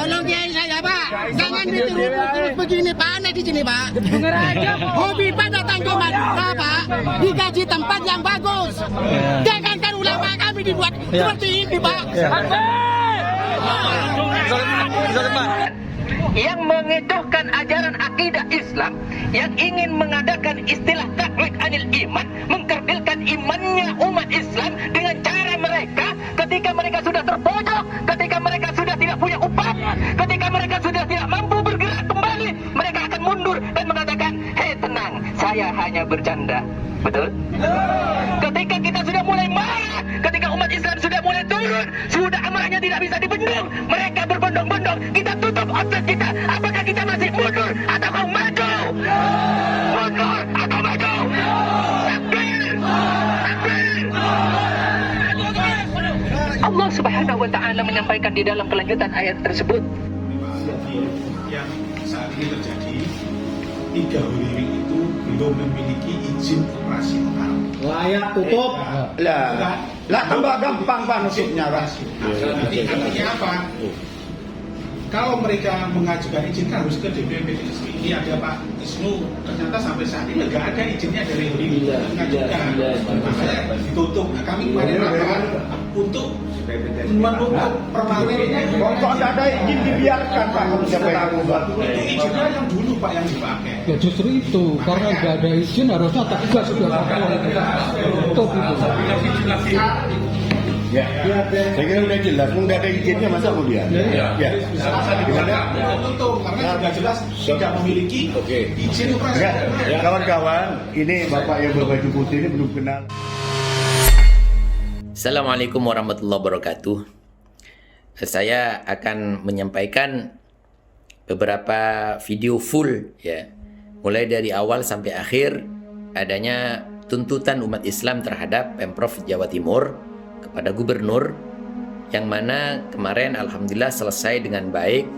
Tolong kiai saya Pak, jangan dituduh terus begini Pak, aneh di sini Pak. Hobi Pak datang ke Madura Pak, digaji tempat yang bagus. Jangankan ulama kami dibuat seperti ini Pak. Yang mengecohkan ajaran akidah Islam, yang ingin mengadakan istilah taklid anil iman, mengkerdilkan imannya umat Islam dengan cara mereka ketika mereka sudah terpojok, ketika mereka sudah tidak punya upaya, ketika mereka sudah tidak mampu bergerak kembali, mereka akan mundur dan mengatakan, hei tenang, saya hanya bercanda. Betul? Ketika kita sudah mulai marah, ketika umat Islam sudah mulai turun, sudah amarahnya tidak bisa dibendung, mereka berbondong-bondong, kita tutup outlet kita. Apakah kita masih mundur atau mau maju? Mundur atau maju? Takbir! Takbir! Allah Subhanahu wa taala menyampaikan di dalam kelanjutan ayat tersebut, yang saat ini terjadi, 3 wilayah itu belum memiliki izin operasional. Layak tutup. Lah tambah gampang Pak nutupnya Pak. Artinya apa? Kalau mereka mengajukan izin kan harus ke DPP. Ini ada Pak Isnu, ternyata sampai saat ini nggak ada izinnya dari mengajukan. Makanya ditutup. Nah, kami kemarin untuk menutup permalinnya. Kok nggak ada izin dibiarkan Pak kalau siapa yang membuat? Itu izinnya yang dulu Pak yang dipakai. Ya justru itu, karena nggak ada izin harusnya tegas sudah tutup itu. Ya, saya kira udah jelas, nggak ada izinnya masa mau dia? Ya. Tutup karena sudah jelas tidak memiliki izin operasional. Kawan-kawan, ini Bapak yang berbaju putih ini belum kenal. Assalamualaikum warahmatullahi wabarakatuh. Saya akan menyampaikan beberapa video full ya, mulai dari awal sampai akhir adanya tuntutan umat Islam terhadap Pemprov Jawa Timur kepada gubernur, yang mana kemarin alhamdulillah selesai dengan baik,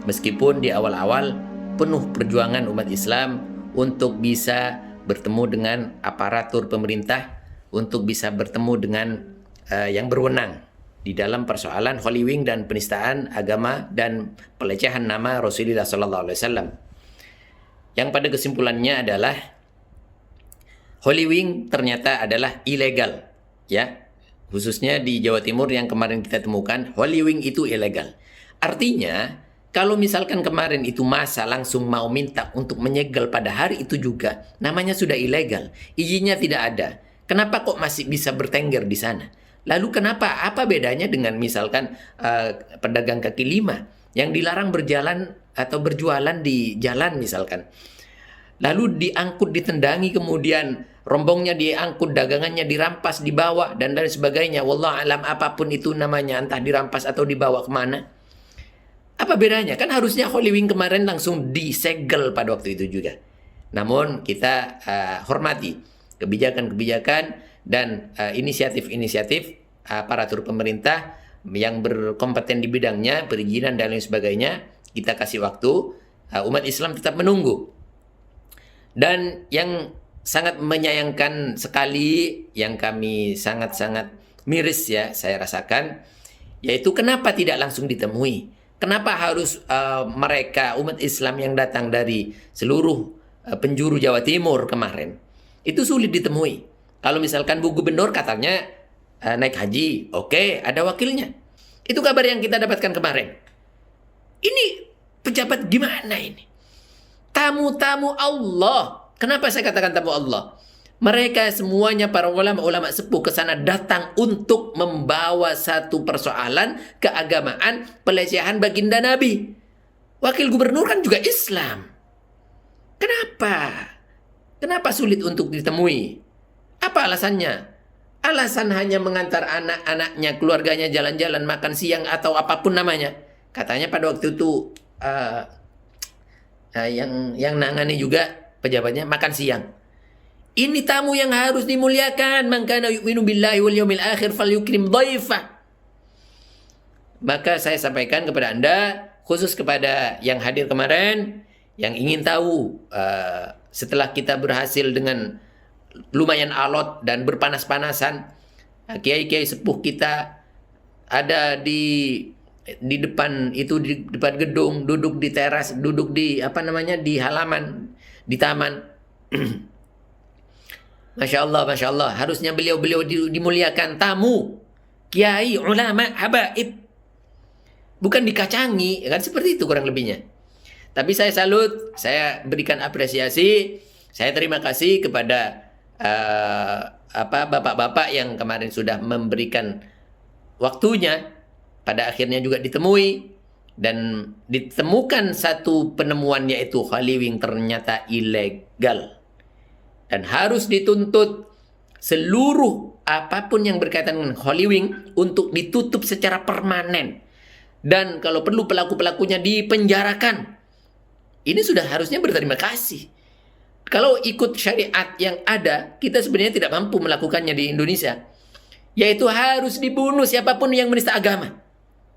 meskipun di awal-awal penuh perjuangan umat Islam untuk bisa bertemu dengan aparatur pemerintah, untuk bisa bertemu dengan yang berwenang di dalam persoalan Holy Wing dan penistaan agama dan pelecehan nama Rasulullah SAW. Yang pada kesimpulannya adalah Holy Wing ternyata adalah ilegal, ya. Khususnya di Jawa Timur yang kemarin kita temukan, Holy Wing itu ilegal. Artinya, kalau misalkan kemarin itu masa langsung mau minta untuk menyegel pada hari itu juga, namanya sudah ilegal. Izinnya tidak ada. Kenapa kok masih bisa bertengger di sana? Lalu kenapa? Apa bedanya dengan misalkan pedagang kaki lima yang dilarang berjalan atau berjualan di jalan misalkan? Lalu diangkut, ditendangi, kemudian rombongnya diangkut, dagangannya dirampas, dibawa, dan lain sebagainya. Wallah alam apapun itu namanya, entah dirampas atau dibawa kemana. Apa bedanya? Kan harusnya Holy Wing kemarin langsung disegel pada waktu itu juga. Namun kita hormati kebijakan-kebijakan dan inisiatif-inisiatif aparatur pemerintah yang berkompeten di bidangnya, perizinan dan lain sebagainya. Kita kasih waktu, umat Islam tetap menunggu. Dan yang sangat menyayangkan sekali, yang kami sangat-sangat miris ya saya rasakan, yaitu kenapa tidak langsung ditemui? Kenapa harus mereka umat Islam yang datang dari seluruh penjuru Jawa Timur kemarin itu sulit ditemui? Kalau misalkan Bu Gubernur katanya naik haji, oke, ada wakilnya. Itu kabar yang kita dapatkan kemarin. Ini pejabat gimana ini? Tamu-tamu Allah. Kenapa saya katakan tamu Allah? Mereka semuanya para ulama-ulama sepuh ke sana datang untuk membawa satu persoalan keagamaan, pelecehan baginda Nabi. Wakil gubernur kan juga Islam. Kenapa? Kenapa sulit untuk ditemui? Apa alasannya? Alasan hanya mengantar anak-anaknya, keluarganya jalan-jalan, makan siang atau apapun namanya. Katanya pada waktu itu yang nangani juga pejabatnya makan siang. Ini tamu yang harus dimuliakan. Man kana yu'minu billahi wal yawmil akhir falyukrim dhaifah. Maka saya sampaikan kepada Anda, khusus kepada yang hadir kemarin, yang ingin tahu setelah kita berhasil dengan lumayan alot dan berpanas-panasan, kiai-kiai sepuh kita ada di di depan itu, di depan gedung, duduk di teras, duduk di di halaman, di taman. Masya Allah, harusnya beliau-beliau dimuliakan, tamu, kiai, ulama, habaib, bukan dikacangi, kan seperti itu kurang lebihnya. Tapi saya salut, saya berikan apresiasi, saya terima kasih kepada bapak-bapak yang kemarin sudah memberikan waktunya, pada akhirnya juga ditemui dan ditemukan satu penemuan, yaitu Holiwing ternyata ilegal dan harus dituntut. Seluruh apapun yang berkaitan dengan Holiwing untuk ditutup secara permanen, dan kalau perlu pelaku-pelakunya dipenjarakan. Ini sudah harusnya berterima kasih. Kalau ikut syariat yang ada, kita sebenarnya tidak mampu melakukannya di Indonesia, yaitu harus dibunuh siapapun yang menista agama.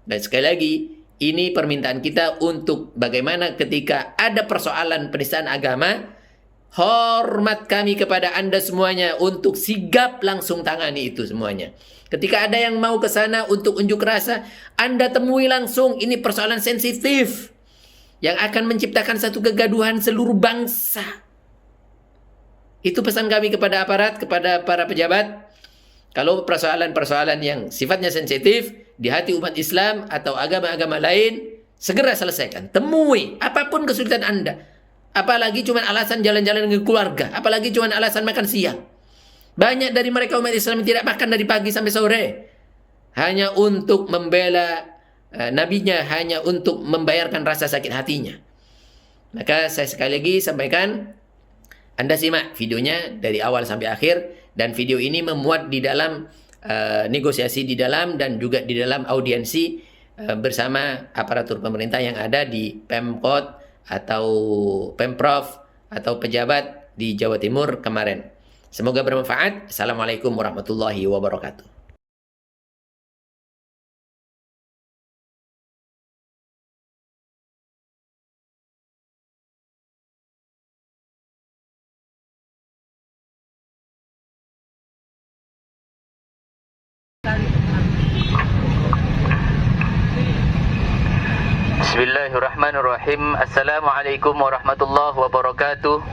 Dan sekali lagi, ini permintaan kita untuk bagaimana ketika ada persoalan penistaan agama, hormat kami kepada Anda semuanya untuk sigap langsung tangani itu semuanya. Ketika ada yang mau ke sana untuk unjuk rasa, Anda temui langsung. Ini persoalan sensitif yang akan menciptakan satu kegaduhan seluruh bangsa. Itu pesan kami kepada aparat, kepada para pejabat. Kalau persoalan-persoalan yang sifatnya sensitif di hati umat Islam atau agama-agama lain, segera selesaikan. Temui apapun kesulitan Anda. Apalagi cuma alasan jalan-jalan dengan keluarga. Apalagi cuma alasan makan siang. Banyak dari mereka umat Islam yang tidak makan dari pagi sampai sore. Hanya untuk membela nabinya, hanya untuk membayarkan rasa sakit hatinya. Maka saya sekali lagi sampaikan, Anda simak videonya dari awal sampai akhir. Dan video ini memuat di dalam negosiasi di dalam dan juga di dalam audiensi bersama aparatur pemerintah yang ada di Pemkot atau Pemprov atau pejabat di Jawa Timur kemarin. Semoga bermanfaat. Assalamualaikum warahmatullahi wabarakatuh. Bismillahirrahmanirrahim. Assalamualaikum warahmatullahi wabarakatuh.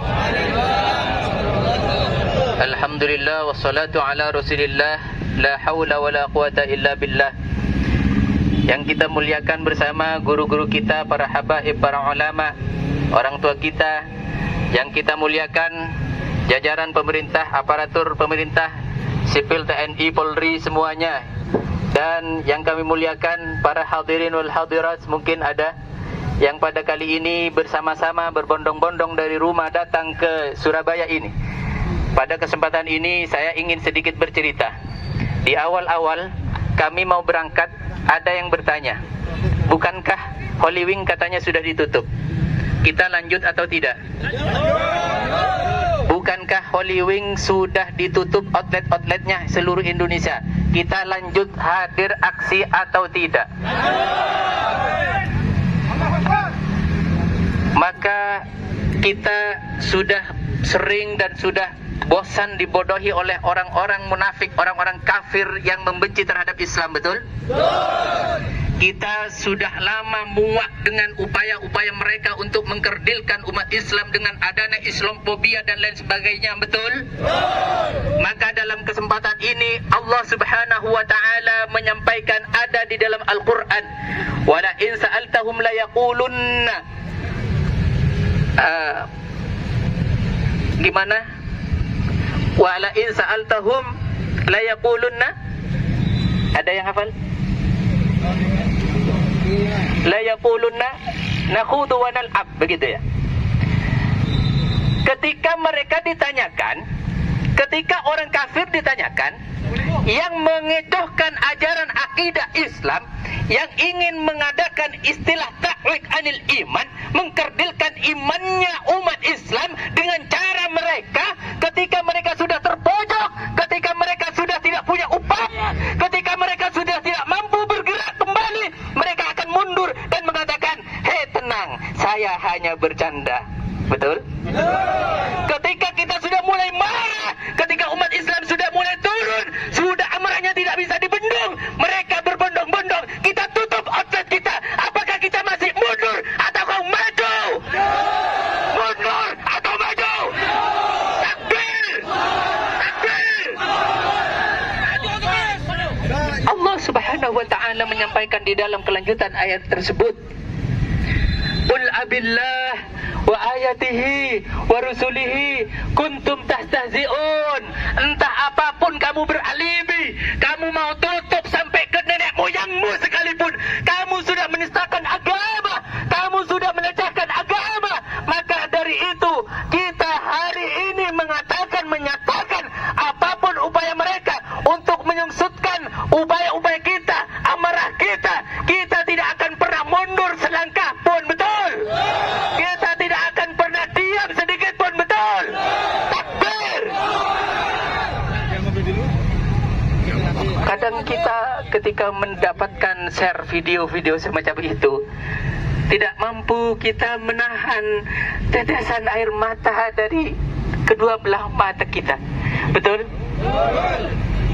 Alhamdulillah wassalatu ala Rasulillah. La haula wala quwata illa billah. Yang kita muliakan bersama guru-guru kita, para habaib, para ulama, orang tua kita, yang kita muliakan jajaran pemerintah, aparatur pemerintah, sipil, TNI, Polri semuanya. Dan yang kami muliakan para hadirin wal hadirat, mungkin ada yang pada kali ini bersama-sama berbondong-bondong dari rumah datang ke Surabaya ini. Pada kesempatan ini saya ingin sedikit bercerita. Di awal-awal kami mau berangkat, ada yang bertanya, bukankah Holiwing katanya sudah ditutup? Kita lanjut atau tidak? Bukankah Holiwing sudah ditutup outlet-outletnya seluruh Indonesia? Kita lanjut hadir aksi atau tidak? Maka kita sudah sering dan sudah bosan dibodohi oleh orang-orang munafik, orang-orang kafir yang membenci terhadap Islam, betul? Kita sudah lama muak dengan upaya-upaya mereka untuk mengkerdilkan umat Islam dengan adanya Islamfobia dan lain sebagainya, betul? Maka dalam kesempatan ini Allah Subhanahu wa taala menyampaikan, ada di dalam Al-Qur'an, wala in sa'altahum la yaqulunna, gimana? Wala in sa'altahum la yaqulunna, ada yang hafal? La yaqulunna nakhudu wa nal'ab, begitu ya. Ketika mereka ditanyakan, ketika orang kafir ditanyakan, yang mengecohkan ajaran akidah Islam, yang ingin mengadakan istilah takwik anil iman, mengkerdilkan imannya umat Islam dengan cara mereka, ketika mereka sudah terpojok, ketika mereka sudah tidak punya upaya, ketika mereka sudah tidak mampu bergerak kembali, mereka akan mundur dan mengatakan, hei tenang, saya hanya bercanda. Betul? Ketika kita sudah mulai marah, ketika umat Islam sudah mulai turun, sudah amarahnya tidak bisa dibendung, mereka berbondong-bondong, kita tutup outlet menyampaikan di dalam kelanjutan ayat tersebut, Qul abillah wa ayatihi wa rusulihi kuntum tastahzi'un. Entah apapun kamu beralibi, kamu mau tutup sampai ke nenek moyangmu sekalipun, kamu sudah menistakan agama, kamu sudah melecehkan agama. Maka dari itu kita hari ini menyatakan apapun upaya mereka untuk menyungsutkan upaya-upaya kita, amarah kita, kita tidak akan pernah mundur selangkah pun, betul? Kita tidak akan pernah diam sedikit pun, betul? Takbir! Kadang kita ketika mendapatkan share video-video semacam itu, tidak mampu kita menahan tetesan air mata dari kedua belah mata kita, betul?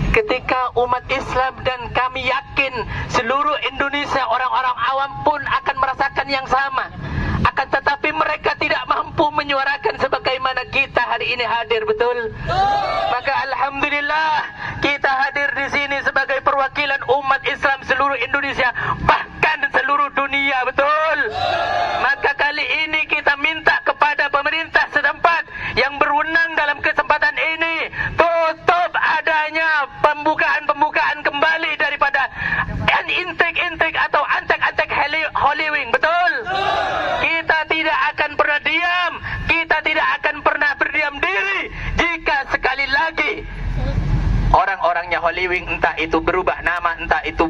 Ketika umat Islam dan kami yakin seluruh Indonesia, orang-orang awam pun akan merasakan yang sama, akan tetapi mereka tidak mampu menyuarakan sebagaimana kita hari ini hadir, betul? Maka alhamdulillah kita hadir di sini sebagai perwakilan umat Islam seluruh Indonesia, bahkan seluruh dunia, betul? Maka kali ini kita minta kepada pemerintah setempat yang berwenang dalam kesempatan ini, tutup adanya pembukaan kembali daripada intake atau antek Holy Wing, betul? Kita tidak akan pernah diam, kita tidak akan pernah berdiam diri jika sekali lagi orang-orangnya Holy Wing entah itu berubah nama, entah itu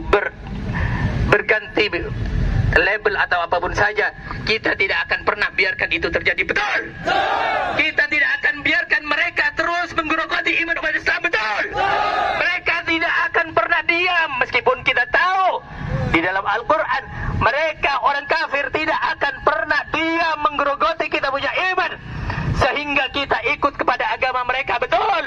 berganti label atau apapun saja, kita tidak akan pernah biarkan itu terjadi, betul? Kita tidak akan biarkan mereka terus menggerogoti iman umat Islam, betul? Mereka tidak akan pernah diam, meskipun kita tahu di dalam Al-Quran mereka orang kafir tidak akan pernah diam menggerogoti kita punya iman sehingga kita ikut kepada agama mereka, betul?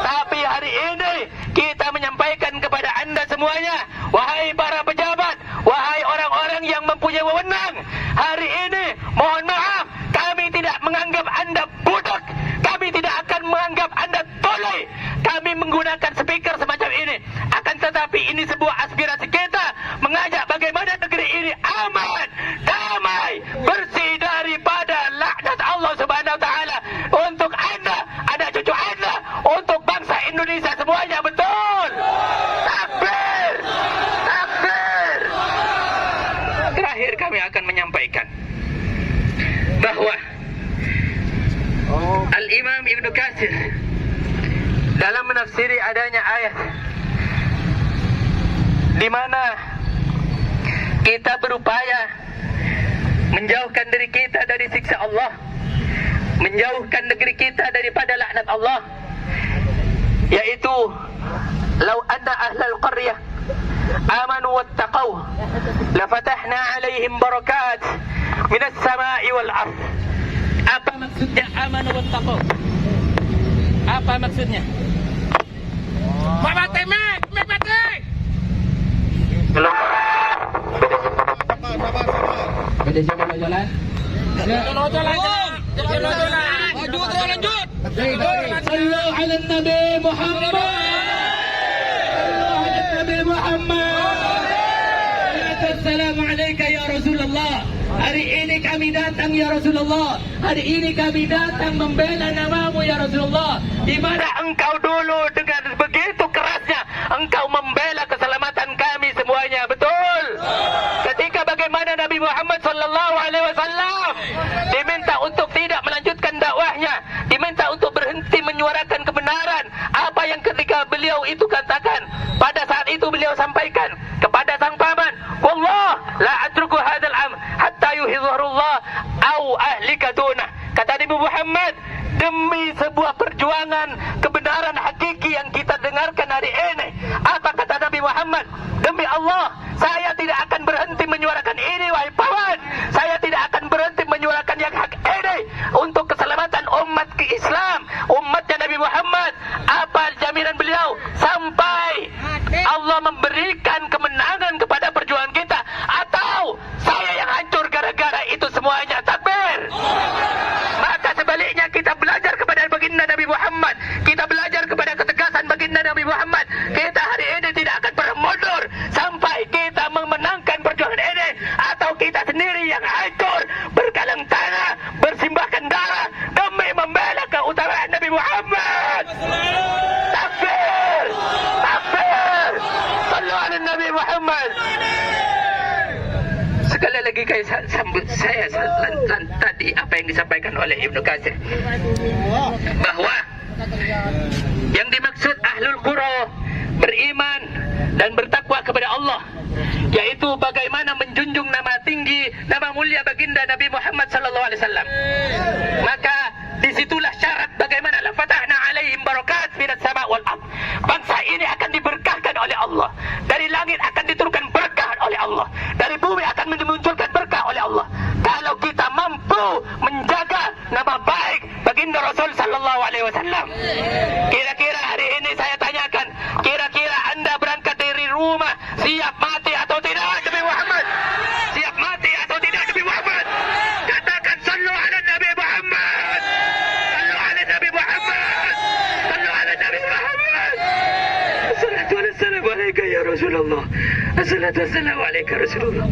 Tapi hari ini kita menyampaikan kepada anda semuanya, wahai para pejabat, wahai orang-orang yang mempunyai wewenang, hari ini mohon maaf, kami tidak menganggap anda budak, kami tidak akan menganggap anda tolol. Kami menggunakan speaker semacam ini, akan tetapi ini sebuah aspirasi kita mengajak bagaimana negeri ini aman, damai, bersih daripada laknat Allah Subhanahu wa taala untuk anda, anak cucu anda, untuk bangsa Indonesia semuanya, betul? Takbir! Takbir! Terakhir kami akan menyampaikan bahwa Al-Imam Ibn Katsir dalam menafsiri adanya ayat di mana kita berupaya menjauhkan diri kita dari siksa Allah, menjauhkan negeri kita daripada laknat Allah, yaitu law anna ahlal qaryah amanu wattaqaw lafatahna alaihim barakat minas sama'i wal ardh. Apa maksudnya amanu wattaqaw? Apa maksudnya? Beda siapa mau jalan? Lanjut. Sallu ala Nabi Muhammad. Assalamualaikum ya Rasulullah. Hari ini kami datang ya Rasulullah. Hari ini kami datang membela namamu ya Rasulullah. Di mana engkau dulu dengan begitu kerasnya engkau membela keselamatan kami semuanya, betul? Ketika bagaimana Nabi Muhammad sallallahu alaihi wasallam diminta untuk tidak melanjutkan dakwahnya, diminta untuk berhenti menyuarakan kebenaran, apa yang ketika beliau itu katakan, pada saat itu beliau sampaikan kepada sang paman, wallah la atruku hadzal amr hatta yuhidharullah au ahlika dunah. Kata Nabi Muhammad, demi sebuah perjuangan kebenaran hakiki yang kita dengarkan hari ini, apa kata Nabi Muhammad? Demi Allah, saya tidak akan berhenti menyuarakan ini, wahai paman. Saya tidak akan berhenti menyuarakan yang hak ini untuk keselamatan umat Islam, umatnya Nabi Muhammad. Apa jaminan beliau? Sampai Allah memberikan kemenangan kepada perjuangan kita, atau saya yang hancur gara-gara itu semuanya. Takbir! Maka sebaliknya kita belajar kepada baginda Nabi Muhammad, kita belajar kepada ketegasan baginda Nabi Muhammad. Kita hari ini tidak akan pernah mundur sampai kita sendiri yang hancur, bergalang tanah, bersimbahkan darah demi membela keutamaan Nabi Muhammad. Takbir! Takbir! Sallu ala Nabi Muhammad. Sekali lagi saya tadi apa yang disampaikan oleh Ibnu Katsir, bahwa yang dimaksud ahlul qura beriman dan bertakwa kepada Allah, yaitu bagaimana menjunjung nama tinggi, nama mulia baginda Nabi Muhammad sallallahu alaihi wasallam. Maka disitulah syarat bagaimana la fatahna alaihim barakat minas sama wal ard. Bangsa ini akan diberkahkan oleh Allah. Dari langit akan diturunkan berkah oleh Allah. Dari bumi akan dimunculkan berkah oleh Allah. Kalau kita mampu menjaga nama baik baginda Rasul sallallahu alaihi wasallam. Kira-kira hari ini saya tanyakan, kira-kira Anda berangkat dari rumah siap mati atau tidak Nabi Muhammad? Siap mati atau tidak Nabi Muhammad? Katakan sallu ala Nabi Muhammad. Sallu ala Nabi Muhammad. Sallu ala Nabi Muhammad. Assalatu wassalamu alayka ya Rasulullah. Assalatu wassalamu alayka Rasulullah.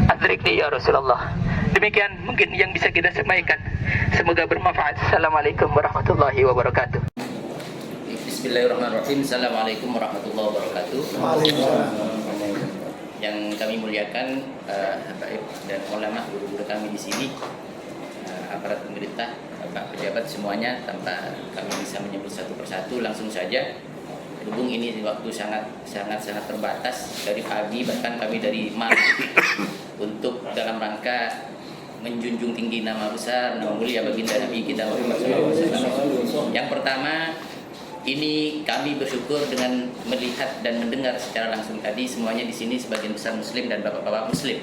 Adrikni ya Rasulullah. Demikian mungkin yang bisa kita sampaikan. Semoga bermanfaat. Assalamualaikum warahmatullahi wabarakatuh. Bismillahirrahmanirrahim. Assalamualaikum warahmatullahi wabarakatuh. Yang kami muliakan habaib dan ulama, guru-guru kami di sini, aparat pemerintah, Bapak pejabat semuanya, tanpa kami bisa menyebut satu persatu, langsung saja. Berhubung ini waktu sangat terbatas, dari pagi bahkan kami dari malam untuk dalam rangka menjunjung tinggi nama besar, nama mulia baginda Nabi kita Muhammad SAW. Yang pertama, ini kami bersyukur dengan melihat dan mendengar secara langsung tadi semuanya di sini sebagian besar Muslim dan bapak-bapak Muslim.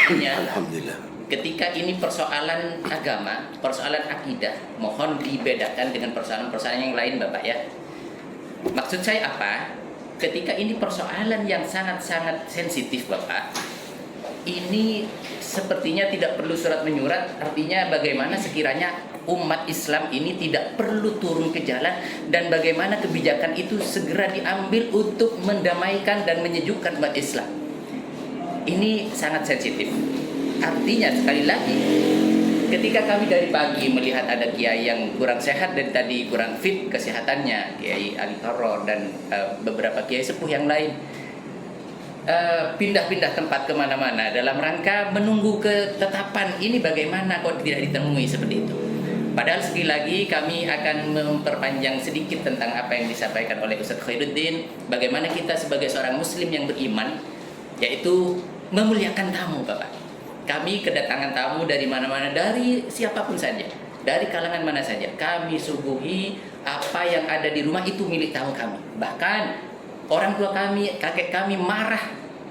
Alhamdulillah. Ketika ini persoalan agama, persoalan akidah, mohon dibedakan dengan persoalan-persoalan yang lain, Bapak ya. Maksud saya apa? Ketika ini persoalan yang sangat-sangat sensitif, Bapak, ini sepertinya tidak perlu surat menyurat. Artinya bagaimana sekiranya umat Islam ini tidak perlu turun ke jalan, dan bagaimana kebijakan itu segera diambil untuk mendamaikan dan menyejukkan umat Islam. Ini sangat sensitif. Artinya sekali lagi, ketika kami dari pagi melihat ada kiai yang kurang sehat dan tadi kurang fit kesehatannya, Kiai Ali Karor dan beberapa kiai sepuh yang lain, pindah-pindah tempat kemana-mana dalam rangka menunggu ketetapan ini, bagaimana kok tidak ditemui seperti itu. Padahal sekali lagi kami akan memperpanjang sedikit tentang apa yang disampaikan oleh Ustaz Khairuddin, bagaimana kita sebagai seorang muslim yang beriman, yaitu memuliakan tamu, Bapak. Kami kedatangan tamu dari mana-mana, dari siapapun saja, dari kalangan mana saja, kami suguhi apa yang ada di rumah itu milik tamu kami. Bahkan orang tua kami, kakek kami marah,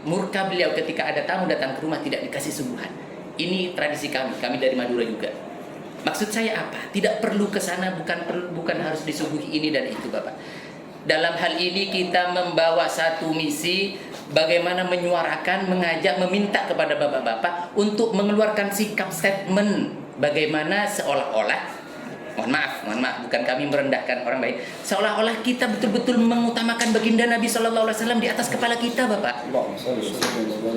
murka beliau ketika ada tamu datang ke rumah tidak dikasih suguhan. Ini tradisi kami dari Madura juga. Maksud saya apa? Tidak perlu ke sana, bukan harus disuguhi ini dan itu, Bapak. Dalam hal ini kita membawa satu misi, bagaimana menyuarakan, mengajak, meminta kepada bapak-bapak untuk mengeluarkan sikap statement, bagaimana seolah-olah, mohon maaf, bukan kami merendahkan orang baik, seolah-olah kita betul-betul mengutamakan baginda Nabi SAW di atas kepala kita, Bapak.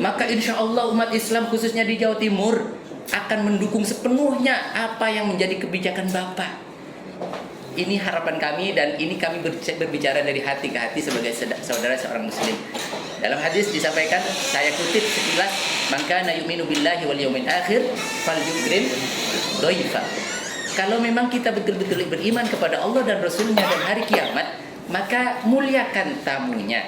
Maka insya Allah umat Islam khususnya di Jawa Timur akan mendukung sepenuhnya apa yang menjadi kebijakan Bapak. Ini harapan kami, dan ini kami berbicara dari hati ke hati sebagai saudara seorang muslim. Dalam hadis disampaikan, saya kutip sekilas, "Man kana yu'minu billahi wal yawmil akhir falyukrim dhaifa." Kalau memang kita betul-betul beriman kepada Allah dan Rasulnya dan hari kiamat, maka muliakan tamunya.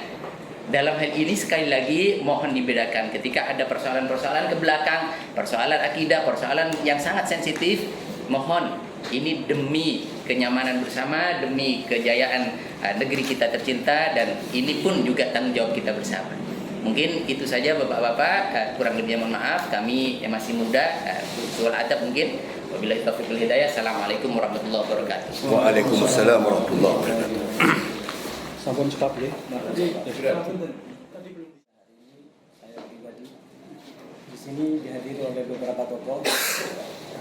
Dalam hal ini sekali lagi mohon dibedakan ketika ada persoalan-persoalan ke belakang, persoalan akidah, persoalan yang sangat sensitif, mohon ini demi kenyamanan bersama, demi kejayaan negeri kita tercinta, dan ini pun juga tanggung jawab kita bersama. Mungkin itu saja Bapak-bapak, kurang lebihnya mohon maaf, kami yang masih muda, soal adab mungkin. Wabillahi taufiq wal hidayah. Assalamualaikum warahmatullahi wabarakatuh. Waalaikumsalam warahmatullahi wabarakatuh. Sampun cekap ya. Saya pribadi di sini dihadiri oleh beberapa tokoh.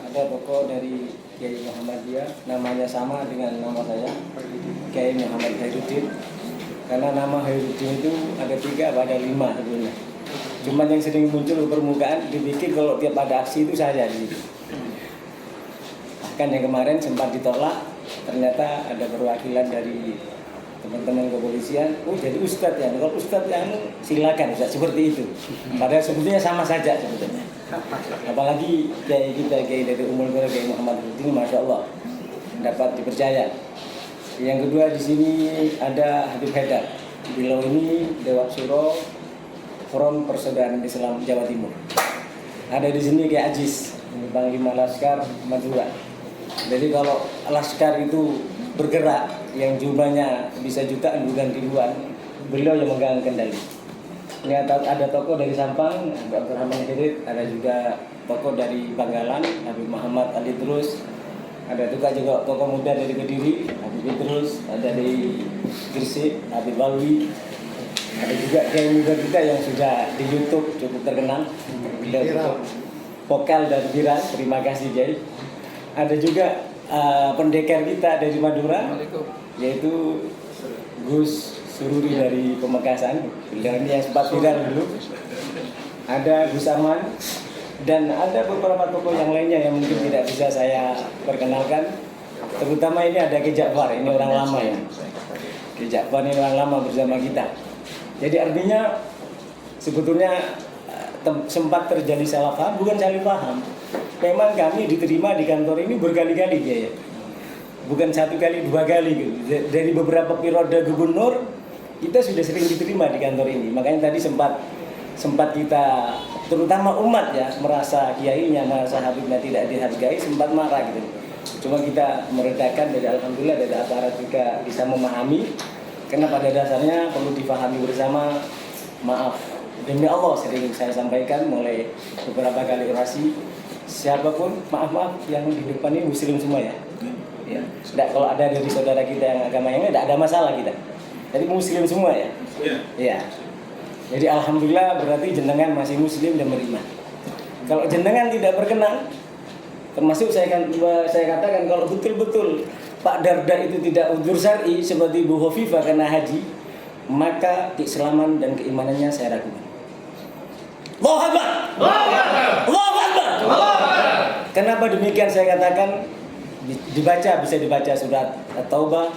Ada tokoh dari Kiai Muhammadiyah, namanya sama dengan nama saya, Kiai Muhammad Khairuddin. Karena nama Khairuddin itu ada 3 atau ada 5 sebenarnya. Cuman yang sering muncul ke permukaan dipikir kalau tiap ada aksi itu saya di situ. Bahkan yang kemarin sempat ditolak, ternyata ada perwakilan dari teman-teman kepolisian, oh jadi ustadz ya, kalau ustadz yang silakan ustadz, seperti itu. Padahal sebetulnya sama saja sebetulnya. Apalagi kiai kita, kiai dari Ummul Qura, Kiai Muhammad ini, masya Allah dapat dipercaya. Yang kedua di sini ada Habib Haidar. Beliau ini Dewa Suro Front Persaudaraan Islam Jawa Timur. Ada di sini Kiai Aziz, Panglima Laskar Madura. Jadi kalau Laskar itu bergerak yang jumlahnya bisa jutaan bukan ribuan, beliau yang megang kendali. Ini ada tokoh dari Sampang, Dr. Rahman Hidayat, ada juga tokoh dari Bangkalan, Habib Muhammad Ali Terus, ada juga tokoh muda dari Kediri, Habib Terus, ada dari Gresik, Habib Balwi, ada juga kiai muda kita yang sudah di YouTube cukup terkenal, beliau vokal dan viral, terima kasih Kiai. Ada juga pendekar kita dari Madura, yaitu Gus Sururi dari Pemekasan, beliau ini yang sempat viral dulu. Ada Gus Aman, dan ada beberapa tokoh yang lainnya yang mungkin tidak bisa saya perkenalkan. Terutama ini ada Ki Ja'far, ini orang lama ya. Ki Ja'far ini orang lama bersama kita. Jadi artinya sebetulnya sempat terjadi salah paham, bukan salah paham. Memang kami diterima di kantor ini berkali-kali ya. Bukan satu kali, dua kali gitu. Dari beberapa periode gubernur kita sudah sering diterima di kantor ini. Makanya tadi sempat kita, terutama umat ya, merasa kiainya, merasa Habibnya tidak dihargai, sempat marah gitu. Cuma kita meredakan, dari alhamdulillah dari aparat juga bisa memahami. Karena pada dasarnya perlu dipahami bersama. Maaf, demi Allah sering saya sampaikan mulai beberapa kali orasi, siapapun maaf yang di depan ini muslim semua ya. Ya, tidak, kalau ada dari saudara kita yang agama yang tidak ada masalah kita. Jadi muslim semua ya. Ya. Jadi alhamdulillah berarti jenengan masih muslim dan beriman. Kalau jenengan tidak berkenan, termasuk saya katakan kalau betul-betul Pak Darda itu tidak udzur syar'i seperti Bu Hovifah karena haji, maka keislaman dan keimanannya saya ragukan. Allahu Akbar. Allahu Akbar. Kenapa demikian saya katakan? Bisa dibaca surat At-Taubah,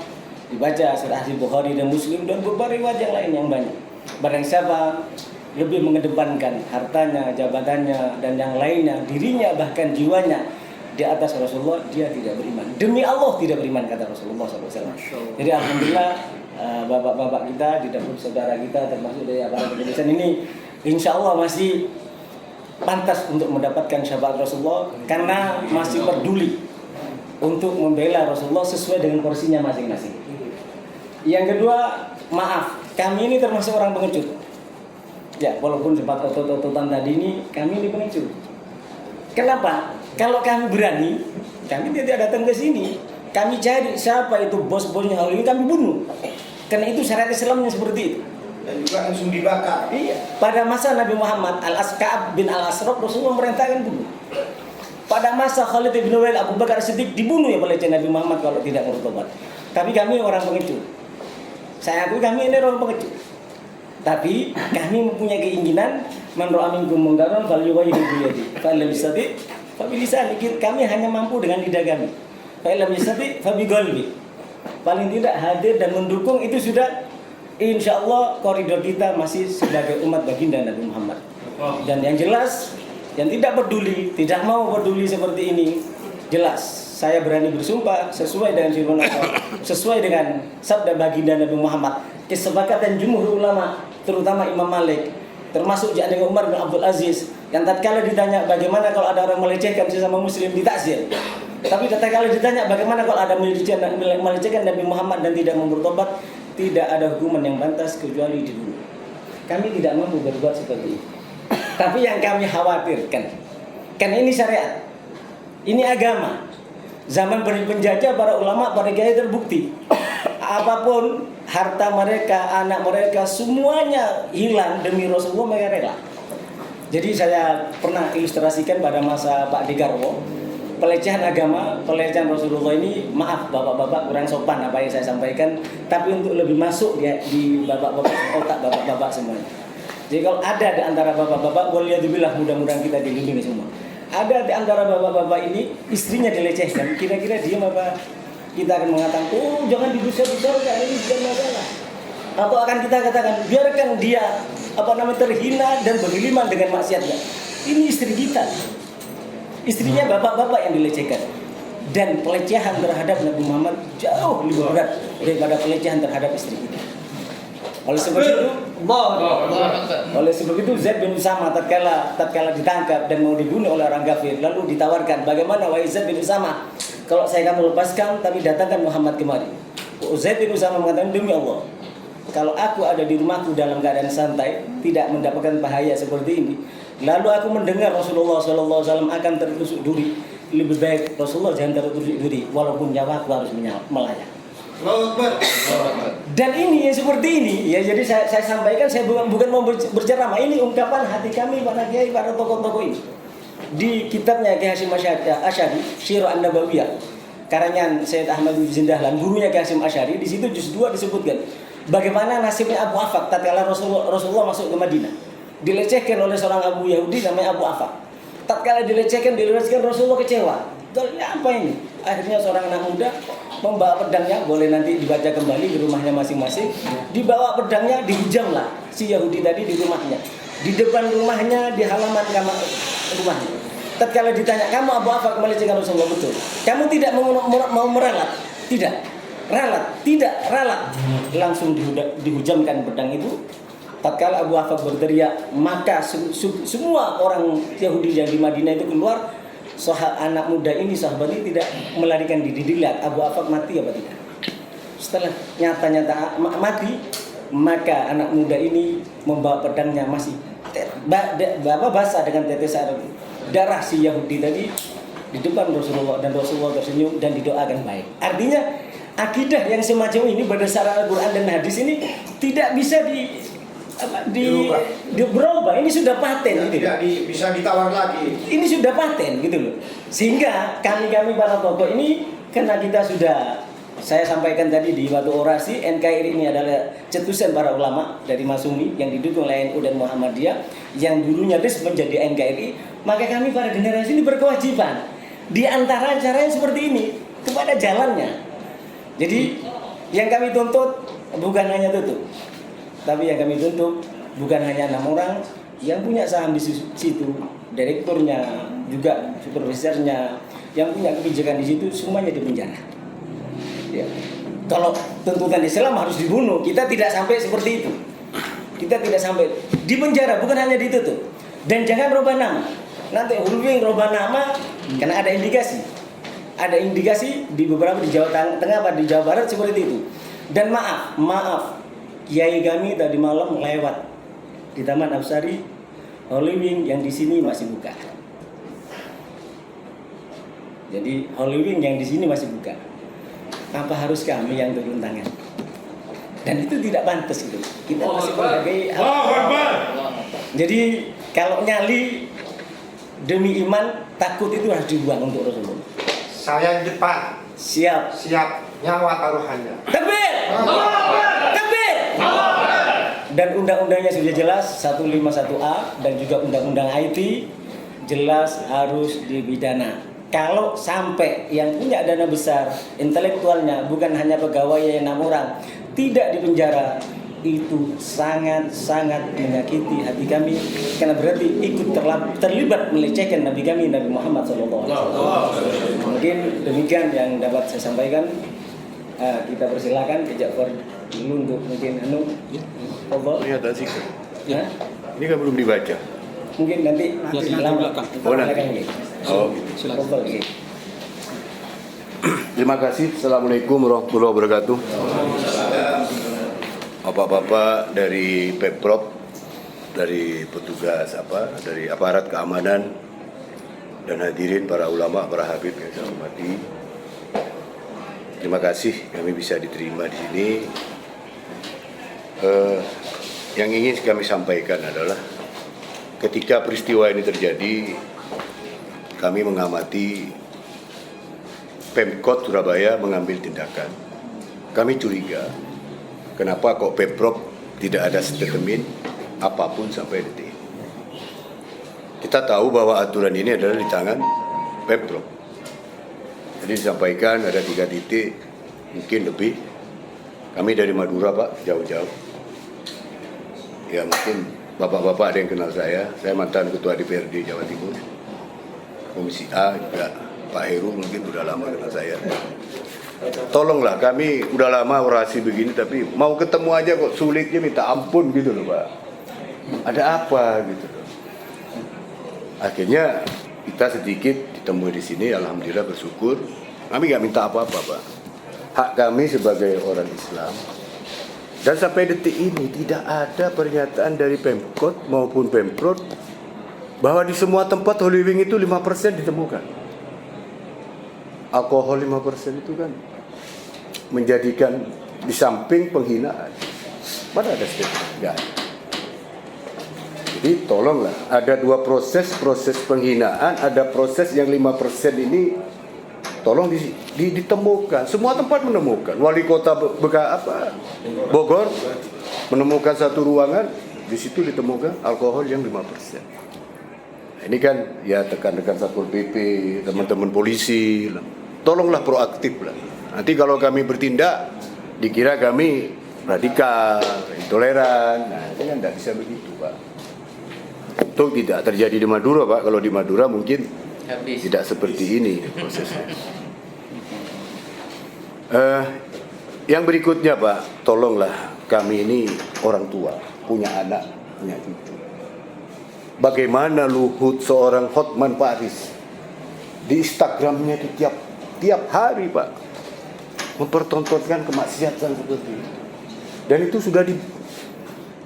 dibaca surat Bukhari dan Muslim dan beberapa riwayat yang lain yang banyak. Barang siapa lebih mengedepankan hartanya, jabatannya dan yang lainnya, dirinya bahkan jiwanya di atas Rasulullah, dia tidak beriman. Demi Allah tidak beriman, kata Rasulullah SAW. Jadi alhamdulillah bapak-bapak kita di dapur saudara kita termasuk dari aparat kepolisian ini, insya Allah masih pantas untuk mendapatkan syafaat Rasulullah karena masih peduli untuk membela Rasulullah sesuai dengan porsinya masing-masing. Yang kedua, maaf, kami ini termasuk orang pengecut. Ya, walaupun sempat otot-ototan tadi ini, kami ini pengecut. Kenapa? Kalau kami berani, kami tidak datang ke sini. Kami cari siapa itu bos-bosnya hal ini, kami bunuh. Karena itu syariat Islamnya seperti itu. Dan juga langsung dibakar. Iya. Pada masa Nabi Muhammad Al-Asqa'ab bin Al-Asraq, Rasulullah merintahkan bunuh. Pada masa Khalid bin Walid, Abu Bakar Siddiq dibunuh ya oleh Nabi Muhammad kalau tidak bertobat. Tapi kami orang pengecut. Saya akui kami ini orang pengecut. Tapi kami mempunyai keinginan, man ra'a minkum munkaran falyughayyirhu bi yadihi. Fa lam yastati' fa bi lisanihi. Kami hanya mampu dengan lidah kami. Fa lam yastati' fa bi qalbi. Paling tidak hadir dan mendukung itu sudah, insya Allah koridor kita masih sebagai umat baginda Nabi Muhammad. Dan yang jelas, yang tidak peduli, tidak mau peduli seperti ini, jelas saya berani bersumpah sesuai dengan firman Allah, sesuai dengan sabda baginda Nabi Muhammad, kesepakatan jumhur ulama, terutama Imam Malik, termasuk dengan Umar bin Abdul Aziz, yang tatkala ditanya bagaimana kalau ada orang melecehkan sesama muslim ditakzir. Tapi tatkala ditanya bagaimana kalau ada melecehkan Nabi Muhammad dan tidak mau bertobat, tidak ada hukuman yang pantas kecuali dibunuh. Kami tidak mampu berbuat seperti itu. Tapi yang kami khawatirkan, kan ini syariat, ini agama. Zaman penjajah, para ulama, para kiai terbukti, apapun harta mereka, anak mereka, semuanya hilang demi Rasulullah, mereka rela. Jadi saya pernah ilustrasikan pada masa Pak Dekarwo, pelecehan agama, pelecehan Rasulullah ini, maaf bapak-bapak kurang sopan apa yang saya sampaikan, tapi untuk lebih masuk ya di bapak-bapak, otak bapak-bapak semuanya. Jadi kalau ada di antara bapak-bapak, waliyadzubillah, mudah-mudahan kita dilindungi semua. Ada di antara bapak-bapak ini istrinya dilecehkan, kira-kira diam apa? Kita akan mengatakan, oh jangan dibesar-besarkan, ini bukan masalah. Atau akan kita katakan, biarkan dia terhina dan bergeliman dengan maksiatnya. Ini istri kita, istrinya bapak-bapak yang dilecehkan. Dan pelecehan terhadap Nabi Muhammad jauh lebih berat daripada pelecehan terhadap istri kita. Oleh sebab itu Zaid bin Usama tatkala ditangkap dan mau dibunuh oleh orang kafir, lalu ditawarkan, bagaimana wahai Zaid bin Usama, kalau saya kamu lepaskan tapi datangkan Muhammad kemari. Zaid bin Usama mengatakan, demi Allah, kalau aku ada di rumahku dalam keadaan santai, tidak mendapatkan bahaya seperti ini, lalu aku mendengar Rasulullah SAW akan tertusuk duri, lebih baik Rasulullah jangan tertusuk duri, walaupun nyawaku harus melayang. Dan ini yang seperti ini ya, jadi saya sampaikan, saya bukan mau berceramah, ini ungkapan hati kami para kiai, para tokoh-tokoh ini. Di kitabnya Kiai Hasyim Asy'ari, Syiar An-Nabawiyah, karangan Sayyid Ahmad bin Dahlan, gurunya Kiai Hasyim Asy'ari, di situ juz 2 disebutkan bagaimana nasibnya Abu Afaq tatkala Rasulullah masuk ke Madinah. Dilecehkan oleh seorang Abu Yahudi namanya Abu Afaq. Tatkala dilecehkan Rasulullah kecewa. Apa ini? Akhirnya seorang anak muda membawa pedangnya, boleh nanti dibaca kembali di rumahnya masing-masing. Dibawa pedangnya, dihujamlah si Yahudi tadi di rumahnya, di depan rumahnya, di halaman kamar rumahnya. Tatkala ditanya, kamu Abu Afaq melecehkan Rasulullah, betul? Kamu tidak mau meralat? Tidak. Ralat? Tidak ralat. Langsung dihujamkan pedang itu. Tatkala Abu Afaq berteriak, maka semua orang Yahudi yang di Madinah itu keluar. Anak muda ini, sahabat ini tidak melarikan diri, dilihat Abu Afaq mati apa tidak. Setelah nyata-nyata mati, maka anak muda ini membawa pedangnya masih basah dengan tetes air darah si Yahudi tadi di depan Rasulullah, dan Rasulullah tersenyum dan didoakan baik. Artinya akidah yang semacam ini berdasarkan Al-Quran dan hadis ini tidak bisa berubah. Ini sudah paten gitu. Tidak bisa ditawar lagi. Ini sudah paten gitu loh. Sehingga kami para tokoh ini, karena kita sudah, saya sampaikan tadi di waktu orasi, NKRI ini adalah cetusan para ulama dari Masumi yang didukung oleh NU dan Muhammadiyah yang dulunya menjadi NKRI, maka kami para generasi ini berkewajiban di antara caranya seperti ini kepada jalannya. Jadi yang kami tuntut bukan hanya tutup, tapi yang kami tuntut bukan hanya 6 orang yang punya saham di situ, direkturnya, juga supervisornya, yang punya kebijakan di situ, semuanya dipenjara. Ya. Kalau tuntutan Islam harus dibunuh, kita tidak sampai seperti itu. Kita tidak sampai dipenjara, bukan hanya ditutup. Dan jangan rubah nama. Nanti hulwing rubah nama, karena ada indikasi. Ada indikasi di beberapa di Jawa Tengah, di Jawa Barat seperti itu. Dan maaf. Kiai kami tadi malam lewat di Taman Apsari, Holy Wing yang di sini masih buka. Jadi Holy Wing yang di sini masih buka. Apa harus kami yang turun tangan? Dan itu tidak pantas itu. Kita masih menghargai. Jadi kalau nyali demi iman, takut itu harus dibuang untuk Rasulullah. Saya di depan. Siap. Nyawa taruhannya. Takbir. Takbir. Dan undang-undangnya sudah jelas 151A dan juga undang-undang IT jelas harus dipidana. Kalau sampai yang punya dana besar, intelektualnya bukan hanya pegawai yang 6 orang, tidak dipenjara, itu sangat-sangat menyakiti hati kami, karena berarti ikut terlibat melecehkan Nabi kami, Nabi Muhammad SAW. Mungkin demikian yang dapat saya sampaikan. Kita persilakan ke Ja'far dulu untuk mungkin Ini ada sih. Ini kan belum dibaca. mungkin nanti lama. Oh, nanti. Oh, Silakan. terima kasih. Assalamualaikum warahmatullahi wabarakatuh. Bapak-bapak dari Pemprov, dari petugas dari aparat keamanan, dan hadirin para ulama, para habib yang saya hormati. Terima kasih kami bisa diterima di sini. Yang ingin kami sampaikan adalah ketika peristiwa ini terjadi, kami mengamati Pemkot Surabaya mengambil tindakan. Kami curiga, kenapa kok Pemprov tidak ada statement apapun sampai detik ini. Kita tahu bahwa aturan ini adalah di tangan Pemprov. Jadi disampaikan ada 3 titik, mungkin lebih. Kami dari Madura Pak, jauh-jauh. Ya mungkin bapak-bapak ada yang kenal saya mantan Ketua DPRD Jawa Timur. Komisi A juga Pak Heru mungkin udah lama kenal saya. Tolonglah, kami udah lama orasi begini tapi mau ketemu aja kok sulitnya, minta ampun gitu loh Pak. Ada apa gitu loh. Akhirnya kita sedikit ditemui di sini, alhamdulillah bersyukur. Kami nggak minta apa-apa Pak. Hak kami sebagai orang Islam. Dan sampai detik ini tidak ada pernyataan dari Pemkot maupun Pemprov bahwa di semua tempat Holy Wing itu 5% ditemukan. Alkohol 5% itu kan menjadikan di samping penghinaan. Mana ada statement? Enggak ada. Jadi tolonglah, ada 2 proses penghinaan, ada proses yang 5% ini tolong ditemukan. Semua tempat menemukan. Wali kota Bogor menemukan satu ruangan, di situ ditemukan alkohol yang 5%. Nah, ini kan ya tekan-tekan Satpol PP, teman-teman polisi, tolonglah proaktif lah. Nanti kalau kami bertindak, dikira kami radikal, intoleran. Nah, itu kan tidak bisa begitu Pak. Itu tidak terjadi di Madura Pak. Kalau di Madura mungkin tidak seperti ini prosesnya. Yang berikutnya Pak, tolonglah, kami ini orang tua, punya anak, punya cucu. Bagaimana Luhut, seorang Hotman Paris, di Instagramnya itu tiap hari Pak mempertontonkan kemaksiatan seperti itu. Dan itu sudah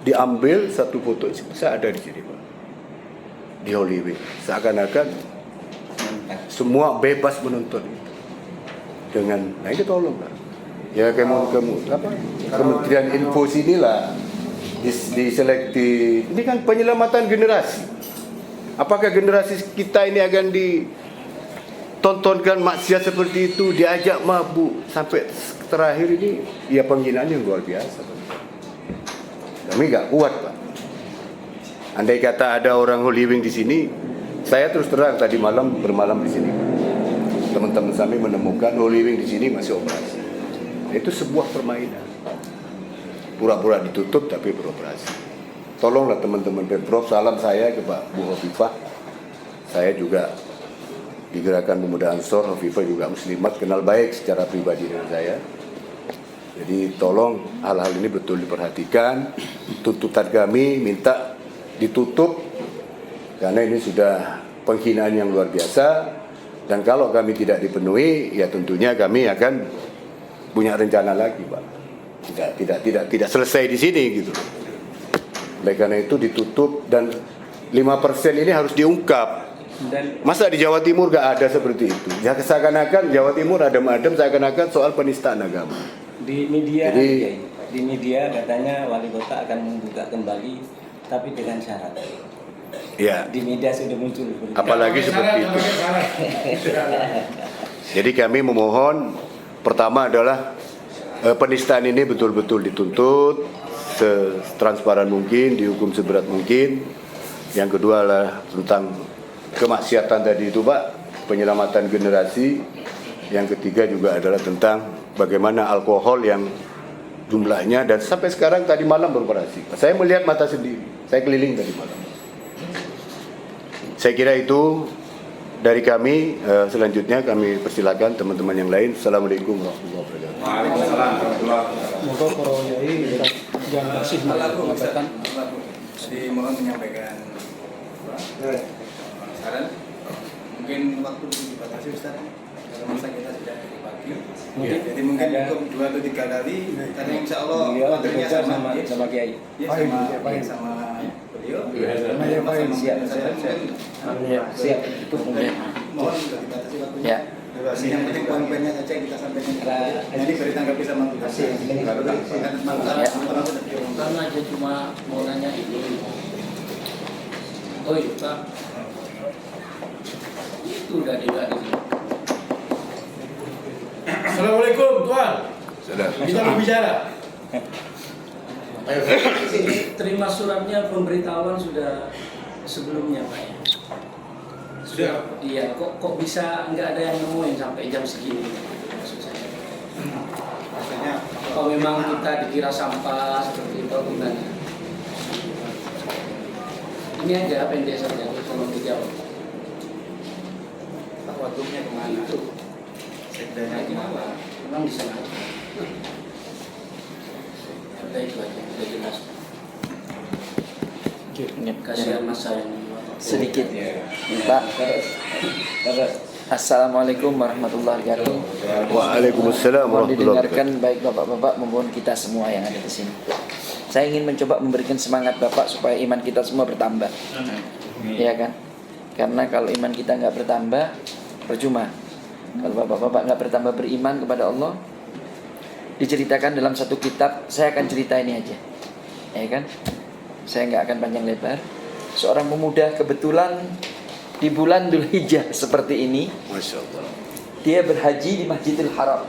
diambil satu foto, saya ada di sini Pak, di Holy Wing. Seakan-akan semua bebas menonton itu. Nah ini tolong Pak. Ya Kementerian Info sinilah diselektif. Ini kan penyelamatan generasi. Apakah generasi kita ini akan ditontonkan maksiat seperti itu, diajak mabuk sampai terakhir ini ya penghinaan yang luar biasa. Kami nggak kuat Pak. Andai kata ada orang Holy Wing di sini, saya terus terang tadi malam bermalam di sini. Teman-teman kami menemukan Holy Wing di sini masih operasi. Itu sebuah permainan. Pura-pura ditutup tapi beroperasi. Tolonglah teman-teman Pemprov, salam saya ke Pak Bu Hovifah. Saya juga di Gerakan Pemuda Ansor, Hovifah juga muslimat, kenal baik secara pribadi dengan saya. Jadi tolong hal-hal ini betul diperhatikan. Tuntutan kami minta ditutup karena ini sudah penghinaan yang luar biasa. Dan kalau kami tidak dipenuhi, ya tentunya kami akan punya rencana lagi, Pak. Tidak selesai di sini gitu. Oleh karena itu ditutup dan 5% ini harus diungkap. Masa di Jawa Timur gak ada seperti itu? Ya seakan-akan Jawa Timur adem-adem, seakan-akan soal penistaan agama. Di media katanya wali kota akan membuka kembali, tapi dengan syarat. Ya. Di media sudah muncul. Apalagi seperti itu. Jadi kami memohon, pertama adalah penistaan ini betul-betul dituntut setransparan mungkin, dihukum seberat mungkin. Yang kedua adalah tentang kemaksiatan tadi itu Pak, penyelamatan generasi. Yang ketiga juga adalah tentang bagaimana alkohol yang jumlahnya dan sampai sekarang tadi malam beroperasi. Saya melihat mata sendiri, saya keliling tadi malam. Saya kira itu dari kami. Selanjutnya kami persilakan teman-teman yang lain. Assalamualaikum warahmatullahi wabarakatuh. Waalaikumsalam warahmatullahi wabarakatuh. Moga para yai yang masih mengatakan Jadi mohon menyampaikan saran. Mungkin waktu dibatasi Ustaz. Dalam masa kita sudah dari pagi. Jadi mungkin untuk 2 atau 3 kali. Karena insya Allah materinya sama Kiai. Sama beliau. Siap. Mohon dibatasi waktunya. Ya. Yang penting poin-poinnya saja yang kita sampaikan. Jadi beri tanggapi sama Bu. Karena aja cuma mau nanya itu. Oh iya Pak, itu udah tidak di sini. Assalamualaikum Tuan. Salam. Kita berbicara. Terima suratnya pemberitahuan sudah sebelumnya Pak ya? Sudah. Iya, kok bisa nggak ada yang nemuin sampai jam segini? Maksud saya. Maksudnya Kalau memang kita dikira sampah seperti itu gimana? Ini aja pendek saja, tolong dijawab. Pak Watumnya kemana? Itu. Sekdanya Nah, kemana? kenapa? Memang di sana. Udah itu aja, udah jelas. Kasihan Mas saya. Sedikit Pak. Assalamualaikum warahmatullahi wabarakatuh. Waalaikumsalam Mohon warahmatullahi didengarkan baik bapak-bapak maupun kita semua yang ada di sini. Saya ingin mencoba memberikan semangat bapak supaya iman kita semua bertambah. Ya kan? Karena kalau iman kita nggak bertambah, percuma. Kalau bapak-bapak nggak bertambah beriman kepada Allah, diceritakan dalam satu kitab. Saya akan cerita ini aja, ya kan? Saya nggak akan panjang lebar. Seorang pemuda kebetulan di bulan Dzulhijjah seperti ini, Masya Allah. dia berhaji di Masjidil Haram.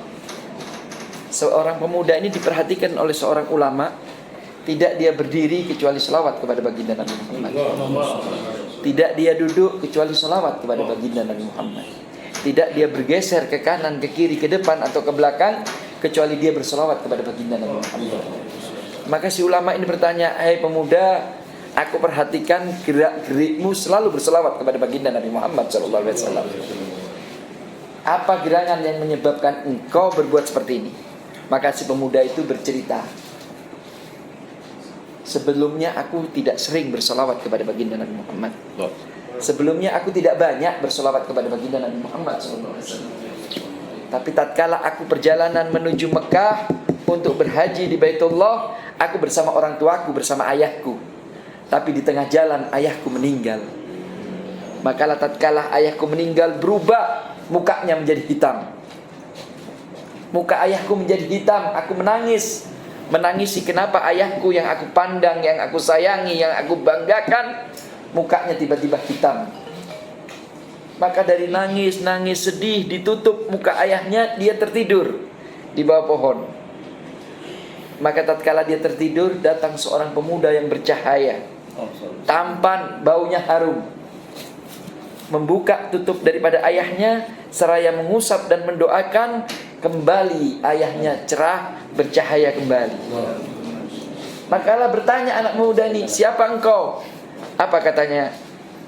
Seorang pemuda ini diperhatikan oleh seorang ulama, tidak dia berdiri kecuali selawat kepada baginda Nabi Muhammad. Tidak dia duduk kecuali selawat kepada baginda Nabi Muhammad. Tidak dia bergeser ke kanan, ke kiri, ke depan atau ke belakang kecuali dia berselawat kepada baginda Nabi Muhammad. Maka si ulama ini bertanya, "Hai pemuda, aku perhatikan gerak-gerikmu selalu berselawat kepada baginda Nabi Muhammad SAW. Apa gerangan yang menyebabkan engkau berbuat seperti ini?" Maka si pemuda itu bercerita, "Sebelumnya aku tidak sering berselawat kepada baginda Nabi Muhammad. Sebelumnya aku tidak banyak berselawat kepada baginda Nabi Muhammad SAW. Tapi tatkala aku perjalanan menuju Mekah untuk berhaji di Baitullah, aku bersama orang tuaku, bersama ayahku. Tapi di tengah jalan ayahku meninggal. Maka tatkala ayahku meninggal, berubah mukanya menjadi hitam. Muka ayahku menjadi hitam, aku menangis. Menangisi kenapa ayahku yang aku pandang, yang aku sayangi, yang aku banggakan, mukanya tiba-tiba hitam. Maka dari nangis sedih, ditutup muka ayahnya, dia tertidur di bawah pohon. Maka tatkala dia tertidur, datang seorang pemuda yang bercahaya, tampan, baunya harum, membuka tutup daripada ayahnya, seraya mengusap dan mendoakan, kembali ayahnya cerah, bercahaya kembali. Makalah bertanya anak muda ini, "Siapa engkau?" Apa katanya?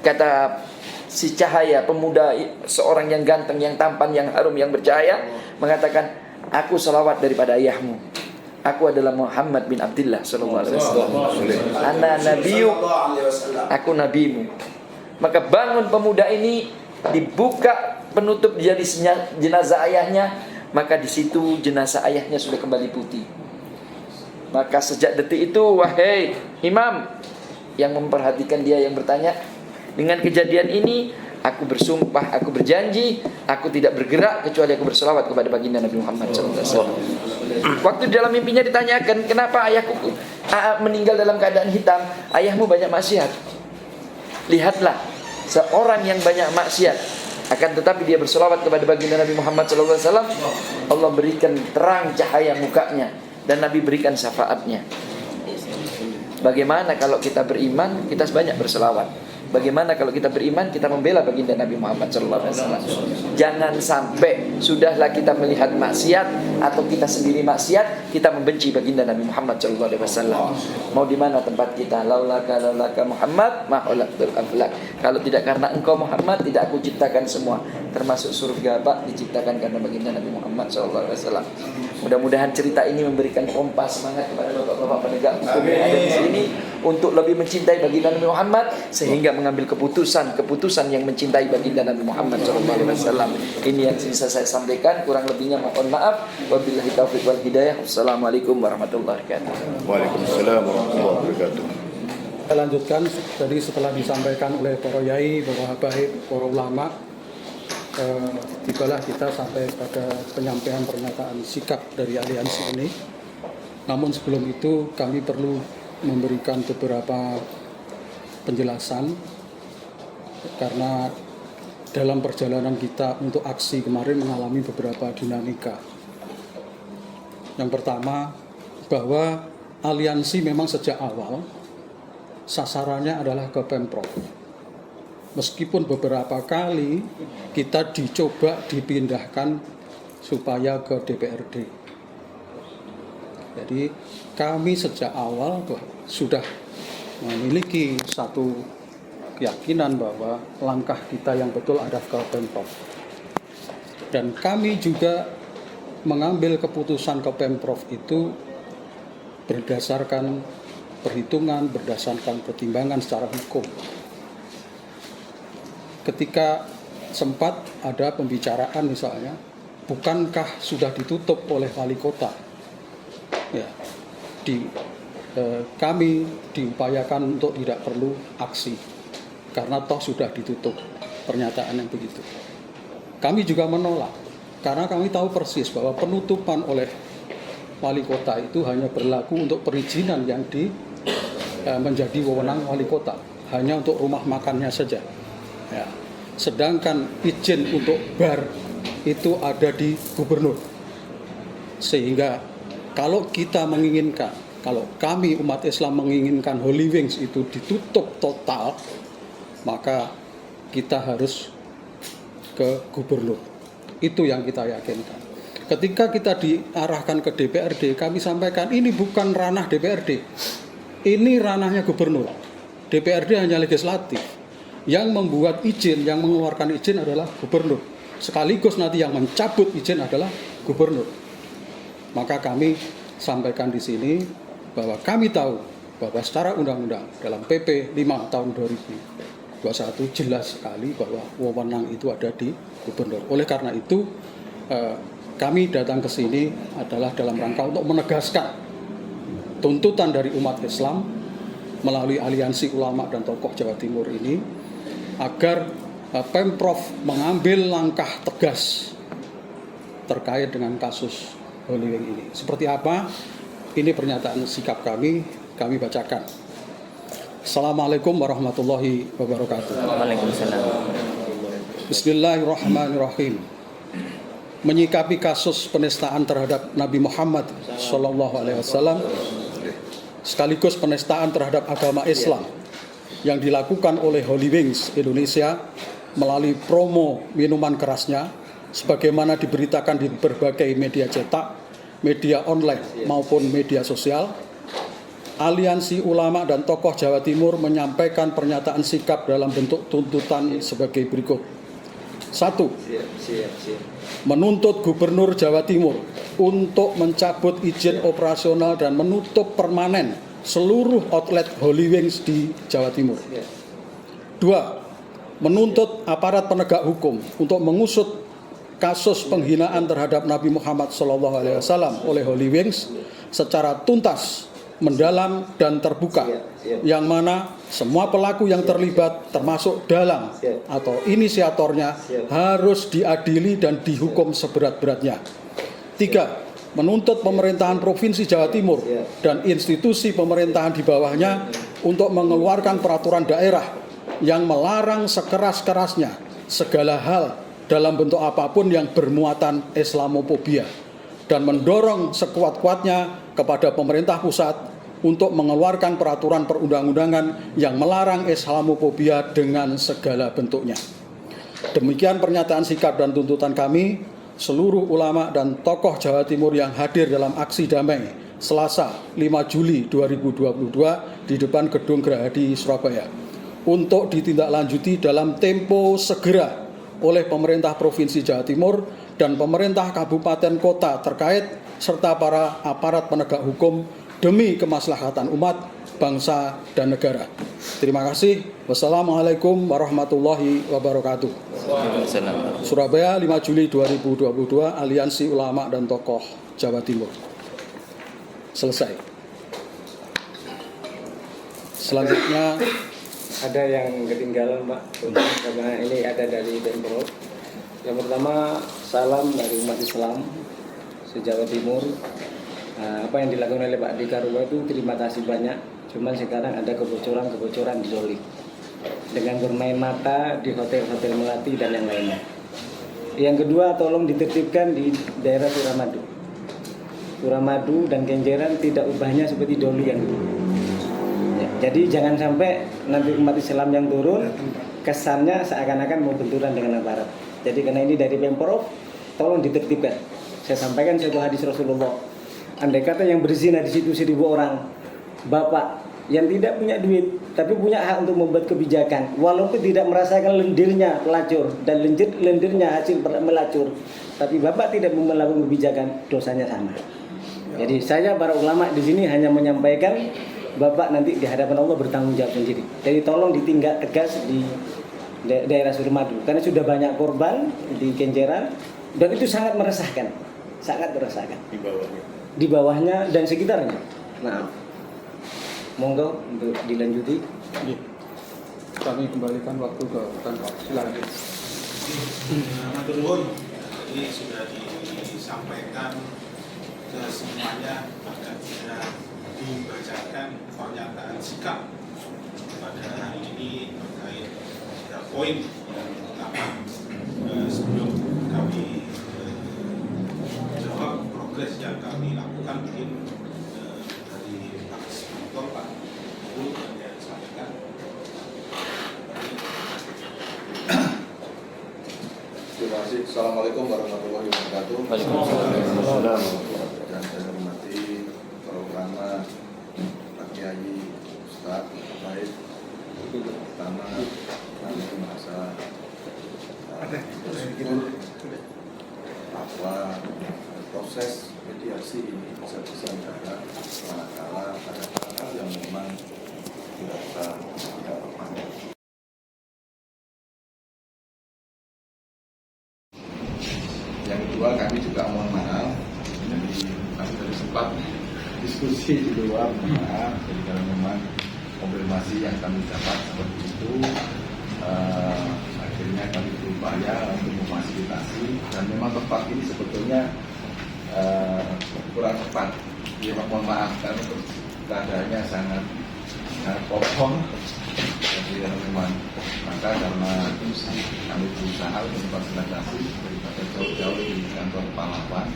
Kata si cahaya, pemuda, seorang yang ganteng, yang tampan, yang harum, yang bercahaya, mengatakan, "Aku selawat daripada ayahmu. Aku adalah Muhammad bin Abdullah sallallahu alaihi wasallam. Ana nabiyuk, aku nabimu." Maka bangun pemuda ini, dibuka penutup jadi jenazah ayahnya, maka di situ jenazah ayahnya sudah kembali putih. Maka sejak detik itu, wahai imam yang memperhatikan dia, yang bertanya, dengan kejadian ini aku bersumpah, aku berjanji, aku tidak bergerak kecuali aku berselawat kepada baginda Nabi Muhammad SAW. Waktu dalam mimpinya ditanyakan, kenapa ayahku meninggal dalam keadaan hitam? Ayahmu banyak maksiat. Lihatlah, seorang yang banyak maksiat, akan tetapi dia berselawat kepada baginda Nabi Muhammad SAW, Allah berikan terang cahaya mukanya, dan Nabi berikan syafaatnya. Bagaimana kalau kita beriman, kita banyak berselawat? Bagaimana kalau kita beriman, kita membela baginda Nabi Muhammad SAW? Jangan sampai sudahlah kita melihat maksiat atau kita sendiri maksiat, kita membenci baginda Nabi Muhammad SAW. Mau di mana tempat kita? Laulaka Muhammad maholaktul aflak. Kalau tidak karena engkau Muhammad, tidak aku ciptakan semua, termasuk surga Pak diciptakan karena baginda Nabi Muhammad SAW. Mudah-mudahan cerita ini memberikan pompa semangat kepada bapak-bapak penegak hukum yang ada di sini untuk lebih mencintai baginda Nabi Muhammad, sehingga mengambil keputusan yang mencintai baginda Nabi Muhammad SAW. Ini yang bisa saya sampaikan, kurang lebihnya mohon maaf. Wabillahi taufiq wal hidayah. Wassalamualaikum warahmatullahi wabarakatuh. Waalaikumsalam warahmatullahi wabarakatuh. Kita lanjutkan, jadi setelah disampaikan oleh para yai, para habaib, para ulama, tibalah kita sampai pada penyampaian pernyataan sikap dari aliansi ini. Namun sebelum itu kami perlu memberikan beberapa penjelasan, karena dalam perjalanan kita untuk aksi kemarin mengalami beberapa dinamika. Yang pertama, bahwa aliansi memang sejak awal sasarannya adalah ke Pemprov. Meskipun beberapa kali kita dicoba dipindahkan supaya ke DPRD. Jadi kami sejak awal sudah memiliki satu keyakinan bahwa langkah kita yang betul ada ke Pemprov. Dan kami juga mengambil keputusan ke Pemprov itu berdasarkan perhitungan, berdasarkan pertimbangan secara hukum. Ketika sempat ada pembicaraan misalnya, bukankah sudah ditutup oleh wali kota? Ya, kami diupayakan untuk tidak perlu aksi, karena toh sudah ditutup, pernyataan yang begitu. Kami juga menolak, karena kami tahu persis bahwa penutupan oleh wali kota itu hanya berlaku untuk perizinan yang menjadi wewenang wali kota, hanya untuk rumah makannya saja. Ya. Sedangkan izin untuk bar itu ada di gubernur. Sehingga kalau kita menginginkan, kalau kami umat Islam menginginkan Holy Wings itu ditutup total, maka kita harus ke gubernur. Itu yang kita yakinkan. Ketika kita diarahkan ke DPRD, kami sampaikan ini bukan ranah DPRD. Ini ranahnya gubernur. DPRD hanya legislatif. Yang membuat izin, yang mengeluarkan izin adalah gubernur. Sekaligus nanti yang mencabut izin adalah gubernur. Maka kami sampaikan di sini bahwa kami tahu bahwa secara undang-undang dalam PP 5 tahun 2021 jelas sekali bahwa wewenang itu ada di gubernur. Oleh karena itu kami datang ke sini adalah dalam rangka untuk menegaskan tuntutan dari umat Islam melalui aliansi ulama dan tokoh Jawa Timur ini agar Pemprov mengambil langkah tegas terkait dengan kasus Holy Wing ini. Seperti apa? Ini pernyataan sikap kami bacakan. Assalamualaikum warahmatullahi wabarakatuh. Waalaikumsalam. Bismillahirrahmanirrahim. Menyikapi kasus penistaan terhadap Nabi Muhammad SAW sekaligus penistaan terhadap agama Islam yang dilakukan oleh Holy Wings Indonesia melalui promo minuman kerasnya sebagaimana diberitakan di berbagai media cetak, media online maupun media sosial. Aliansi ulama dan tokoh Jawa Timur menyampaikan pernyataan sikap dalam bentuk tuntutan sebagai berikut. 1. Menuntut Gubernur Jawa Timur untuk mencabut izin operasional dan menutup permanen seluruh outlet Holy Wings di Jawa Timur. 2. Menuntut aparat penegak hukum untuk mengusut kasus penghinaan terhadap Nabi Muhammad SAW oleh Holy Wings secara tuntas, mendalam dan terbuka, yang mana semua pelaku yang terlibat termasuk dalang atau inisiatornya harus diadili dan dihukum seberat-beratnya. 3. Menuntut pemerintahan Provinsi Jawa Timur dan institusi pemerintahan di bawahnya untuk mengeluarkan peraturan daerah yang melarang sekeras-kerasnya segala hal dalam bentuk apapun yang bermuatan Islamofobia dan mendorong sekuat-kuatnya kepada pemerintah pusat untuk mengeluarkan peraturan perundang-undangan yang melarang Islamofobia dengan segala bentuknya. Demikian pernyataan sikap dan tuntutan kami, seluruh ulama dan tokoh Jawa Timur yang hadir dalam aksi damai Selasa 5 Juli 2022 di depan Gedung Gerahadi Surabaya untuk ditindaklanjuti dalam tempo segera oleh pemerintah Provinsi Jawa Timur dan pemerintah kabupaten kota terkait serta para aparat penegak hukum demi kemaslahatan umat, bangsa, dan negara. Terima kasih. Wassalamualaikum warahmatullahi wabarakatuh. Surabaya 5 Juli 2022, Aliansi Ulama dan Tokoh Jawa Timur. Selesai. Selanjutnya ada yang ketinggalan Pak, karena ini ada dari Pemprov. Yang pertama, salam dari umat Islam se-Jawa Timur. Apa yang dilakukan oleh Pak Dekarwo itu terima kasih banyak. Cuman sekarang ada kebocoran zolim dengan bermain mata di hotel-hotel melati dan yang lainnya. Yang kedua, tolong ditertibkan di daerah Suramadu. Suramadu dan Kenjeran tidak ubahnya seperti dulu yang dulu. Ya, jadi jangan sampai nanti umat Islam yang turun kesannya seakan-akan mau benturan dengan aparat. Jadi karena ini dari Pemprov, tolong ditertibkan. Saya sampaikan satu hadis Rasulullah. Andai kata yang berzina di situ 1.000 orang, bapak yang tidak punya duit tapi punya hak untuk membuat kebijakan, walaupun tidak merasakan lendirnya pelacur dan lendirnya hasil melacur, tapi bapak tidak melakukan kebijakan, dosanya sama. Jadi saya para ulama di sini hanya menyampaikan bapak nanti di hadapan Allah bertanggung jawab sendiri. Jadi tolong ditindak tegas di daerah Suramadu karena sudah banyak korban di Kenjeran dan itu sangat meresahkan, di bawahnya dan sekitarnya. Nah, monggo untuk dilanjuti. Kami kembalikan waktu ke rekan Pak. Silakan. Matur nuwun. Ini sudah disampaikan ke semuanya, bahkan sudah dibacakan pernyataan sikap pada hari ini terkait 3 poin yang pertama. Sebelum kami jawab progres yang kami lakukan, mungkin dari Pak Sponsor, Pak Guru yang disampaikan. Terima kasih. Assalamualaikum warahmatullahi wabarakatuh. Waalaikumsalam. Dan saya hormati para ulama, Pak Kiai, Ustaz, baik. Pertama, kami merasa bersyukur bahwa proses mediasi ini bisa diselenggarakan manakala ada hal yang memang dirasa tidak tepat. Yang kedua, kami juga mohon maaf, jadi kami tadi sempat diskusi di luar, mohon maaf, jadi kalau memang konfirmasi yang kami dapat seperti itu, akhirnya kami berupaya untuk memfasilitasi, dan memang tempat ini sebetulnya kurang tepat. Ya, mohon maaf karena keadaannya sangat kosong. Jadi memang maka karena kami berusaha untuk memfasilitasi daripada jauh-jauh di kantor pahlawan.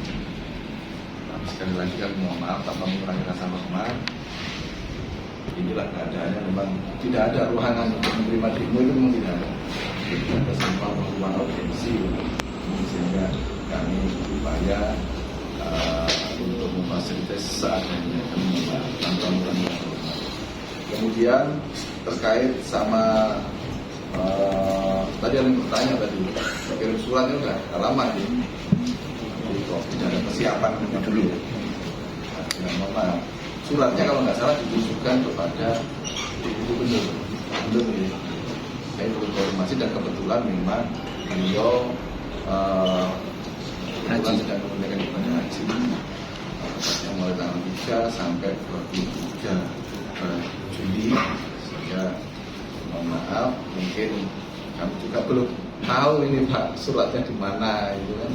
Tapi sekali lagi kami mohon maaf tanpa mengurangi rasa hormat. Inilah keadaannya, memang tidak ada ruangan untuk menerima demo, itu memang tidak ada. Ada semua ruang audiensi, sehingga kami berupaya untuk memfasilitasi seadanya tanpa mengurangi rasa hormat. Kemudian terkait sama tadi yang bertanya tadi, kirim suratnya udah lama ini, jadi kok tidak ada persiapan dulu. Nah, suratnya kalau nggak salah ditujukan kepada gubernur ya. Saya perlu informasi dan kebetulan memang beliau sedang menunaikan ibadah haji yang mulai tanggal 3 sampai 23 Juli, sehingga mohon maaf mungkin kami juga belum tahu ini Pak suratnya di mana, itu kan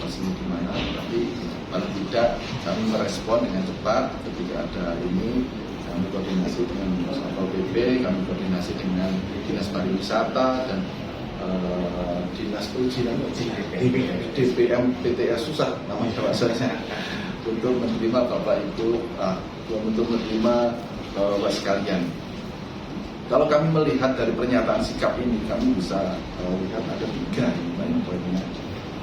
masih di mana, tapi paling tidak kami merespon dengan cepat ketika ada ini. Kami koordinasi dengan Satpol PP, kami koordinasi dengan Dinas Pariwisata dan Dinas Perizinan DPM PTS, susah namanya bahasanya, untuk menerima Bapak Ibu, untuk menerima Bapak sekalian. Kalau kami melihat dari pernyataan sikap ini, kami bisa lihat ada 3 poinnya.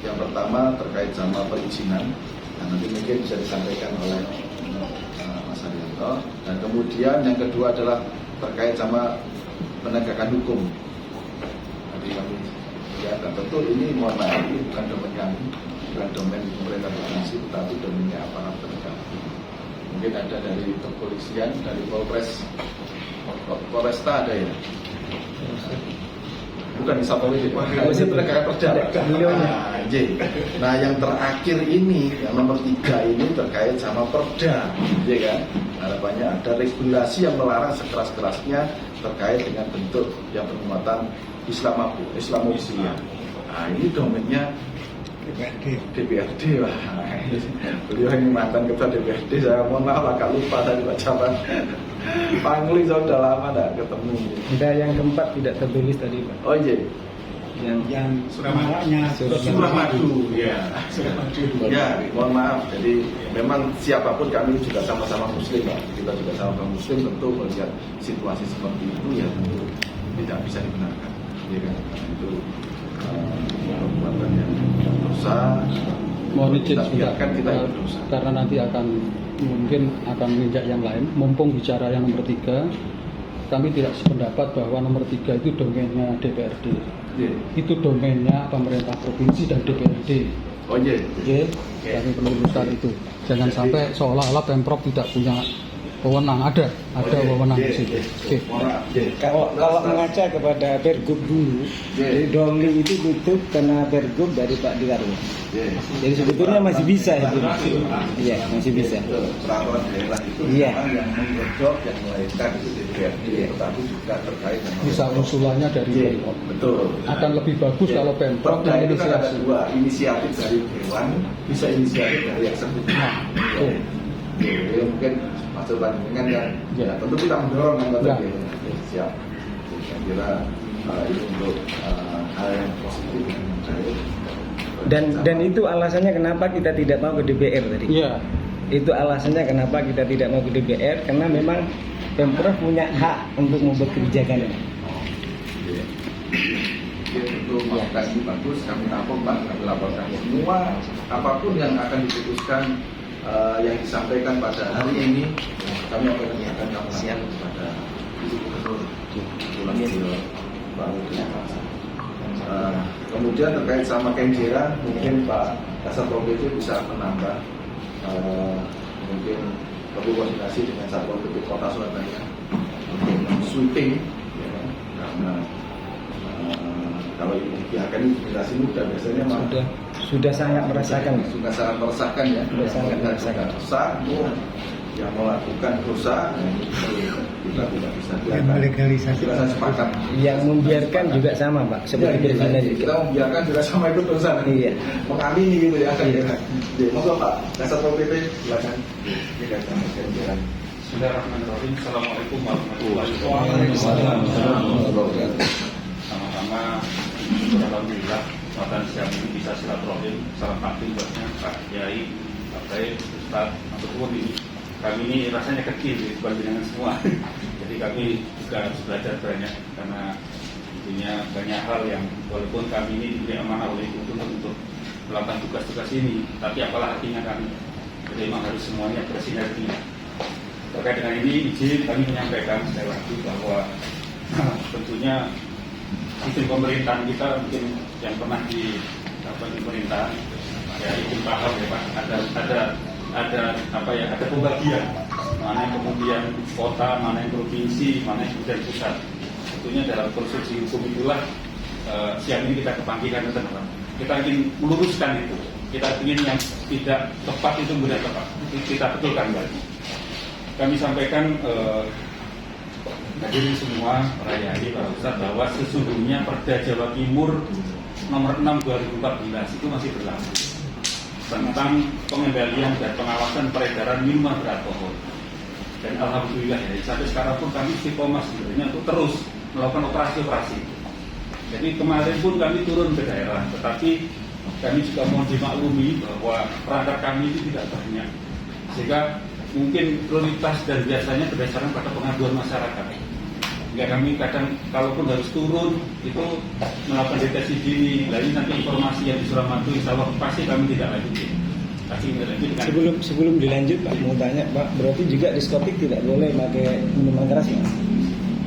Yang pertama terkait sama perizinan, dan nanti mungkin bisa disampaikan oleh Mas Haryanto. Dan kemudian yang kedua adalah terkait sama penegakan hukum. Jadi kami ya, dan tentu ini mohon maaf, ini bukan domain kami, bukan domain pemerintah provinsi, tetapi domainnya aparat penegak hukum. Mungkin ada dari kepolisian, dari Polresta ada ya. Bukan di Satpol PP, masih penegakan perda. Nah, yang terakhir ini, yang nomor 3 ini terkait sama perda, ya kan? Harapannya ada regulasi yang melarang sekeras-kerasnya terkait dengan bentuk yang bermuatan Islamophobia. Nah, ini domainnya DPRD, Pak. Beliau ini mantan ketua DPRD, saya mohon maaf agak lupa tadi bacakan. Pangli saya sudah lama tidak ketemu. Ada yang keempat tidak tertulis tadi, Pak. Oh iya. yang Suramadu. Ya, Suramadu. Ya, mohon maaf. Jadi memang siapapun kami juga sama-sama Muslim, Pak. Kita juga sama-sama Muslim, tentu melihat situasi seperti itu ya tentu tidak bisa dibenarkan. Ya kan? Itu perbuatan yang dosa. Mohon izin kita biarkan kita berdosa. Karena nanti mungkin akan menginjak yang lain. Mumpung bicara yang nomor 3, kami tidak sependapat bahwa nomor 3 itu domainnya DPRD. Yeah. Itu domainnya pemerintah provinsi dan DPRD. Oh iya. Kami perlu luruskan itu. Jangan sampai seolah-olah Pemprov tidak punya wewenang. Ada wewenang di situ. Kalau mengaca kepada Pergub dulu, jadi Dongli itu tutup karena Pergub dari Pak Dekarwo. Jadi sebetulnya masih bisa itu. Iya, masih bisa. Peraturan daerah itu memang yang menggodok, yang melahirkan itu DPRD, tetapi juga terkait dengan Bisa usulannya dari Pemprov. betul. Akan lebih bagus kalau Pemprov Perda yang itu kan ada inisiasi. dua, inisiatif dari Dewan, bisa inisiatif dari eksekutif. Jadi mungkin masuk bandingan yang tentu kita mendorong yang tadi siap. Saya kira ini untuk hal yang positif yang baik. Dan itu alasannya kenapa kita tidak mau ke DPR tadi. Iya. Itu alasannya kenapa kita tidak mau ke DPR, karena memang Pemprov punya hak untuk membuat kebijakan ini. Tentu masukan ini bagus, kami tampung Pak, kami laporkan semua apapun yang akan diputuskan yang disampaikan pada hari ini, kami akan laporkan kepada Ibu Gubernur Pulang Baru. Kemudian terkait sama Kenjera, mungkin Pak Kasatpol PP bisa menambah, mungkin berkoordinasi dengan Satpol PP Kota Surabaya untuk sweeping, ya, karena kalau dibiarkan ini generasi muda biasanya sudah sangat merasakan. Sudah sangat merasakan ya. Sudah sangat merasakan. Dosa, yang melakukan dosa kita tidak bisa biarkan. Legalisasi. Kita sepakat. Yang membiarkan juga sama Pak, seperti berzina juga. Kita membiarkan juga sama itu dosa. Iya. Mengamini gitu ya. Monggo Pak, Kasatpol PP silakan. Bismillahirrahmanirrahim. Assalamualaikum warahmatullahi wabarakatuh. Sama-sama, alhamdulillah kesempatan siang ini bisa silaturahim. Salam takdim buatnya Pak Kiai, Pak Kiai, Ustaz, ataupun ini. Kami ini rasanya kecil di dengan semua. Jadi kami juga harus belajar banyak karena punya banyak hal yang walaupun kami ini diberi amanah oleh Ibu untuk melakukan tugas-tugas ini, tapi apalah artinya kami. Jadi memang harus semuanya bersinergi. Terkait dengan ini, izin kami menyampaikan sekali lagi bahwa tentunya sistem pemerintahan kita mungkin yang pernah di pemerintahan ya izin paham ya Pak, ada pembagian mana yang kemudian kota, mana yang provinsi, mana yang kemudian pusat. Tentunya dalam konstruksi hukum itulah siang ini kita kepanggilkan teman-teman. Kita ingin meluruskan itu. Kita ingin yang tidak tepat itu mudah tepat. Kita betulkan lagi. Kami sampaikan hadirin semua, para yai, para ustadz, bahwa sesungguhnya Perda Jawa Timur nomor 6 2014 itu masih berlaku tentang pengendalian dan pengawasan peredaran minuman beralkohol. Dan alhamdulillah ya, sampai sekarang pun kami istiqomah sebenarnya untuk terus melakukan operasi-operasi. Jadi kemarin pun kami turun ke daerah, tetapi kami juga mohon dimaklumi bahwa perangkat kami itu tidak banyak, sehingga mungkin prioritas dan biasanya berdasarkan pada pengaduan masyarakat. Hingga kami kadang kalaupun harus turun itu melakukan deteksi dini. Lain nanti informasi yang di Suramadu insya Allah pasti kami tidak lanjutin. Sebelum dilanjut Pak, mau tanya Pak, berarti juga diskotik tidak boleh pakai minuman keras Mas?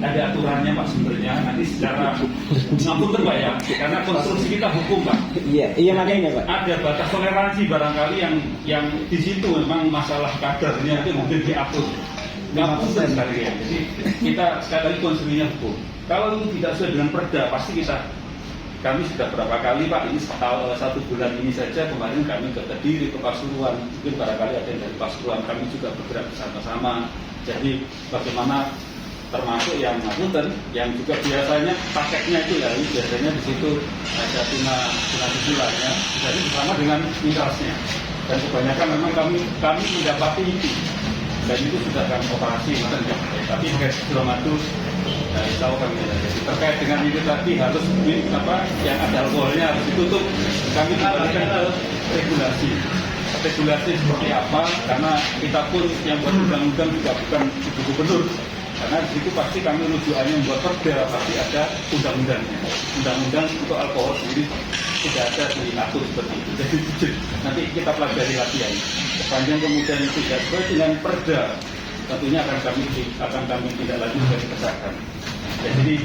Ada aturannya Pak sebenarnya, nanti secara ampun terbayang, karena konstruksi kita hukum Pak. Iya makanya Pak. Ada batas toleransi barangkali yang di situ memang masalah kadarnya itu mungkin diatur. Nggak mungkin sekali ya. Jadi kita sekali lagi konstruksinya hukum. Kalau itu tidak sesuai dengan perda, pasti kami sudah berapa kali Pak, ini satu bulan ini saja kemarin kami ke Kediri, ke Pasuruan, mungkin barangkali ada yang dari Pasuruan, kami juga bergerak bersama-sama. Jadi bagaimana termasuk yang ngangkuten, yang juga biasanya paketnya itu ya, biasanya di situ ada tuna susulannya, jadi bersama dengan minerasnya. Dan kebanyakan memang kami mendapati itu, dan itu sudah kami operasi, tapi pakai Suramadu Ya, insya Allah kami ada. Jadi terkait dengan itu tadi harus yang ada alkoholnya harus ditutup. Kami akan regulasi seperti apa, karena kita pun yang buat undang-undang juga bukan ibu gubernur, karena di situ pasti kami rujukannya membuat perda, pasti ada undang-undangnya. Undang-undang untuk alkohol sendiri tidak ada diatur seperti itu. Jadi nanti kita pelajari lagi ya. Sepanjang kemudian itu tidak sesuai dengan perda, tentunya akan kami tidak lanjut ke kesahkan. Ya, jadi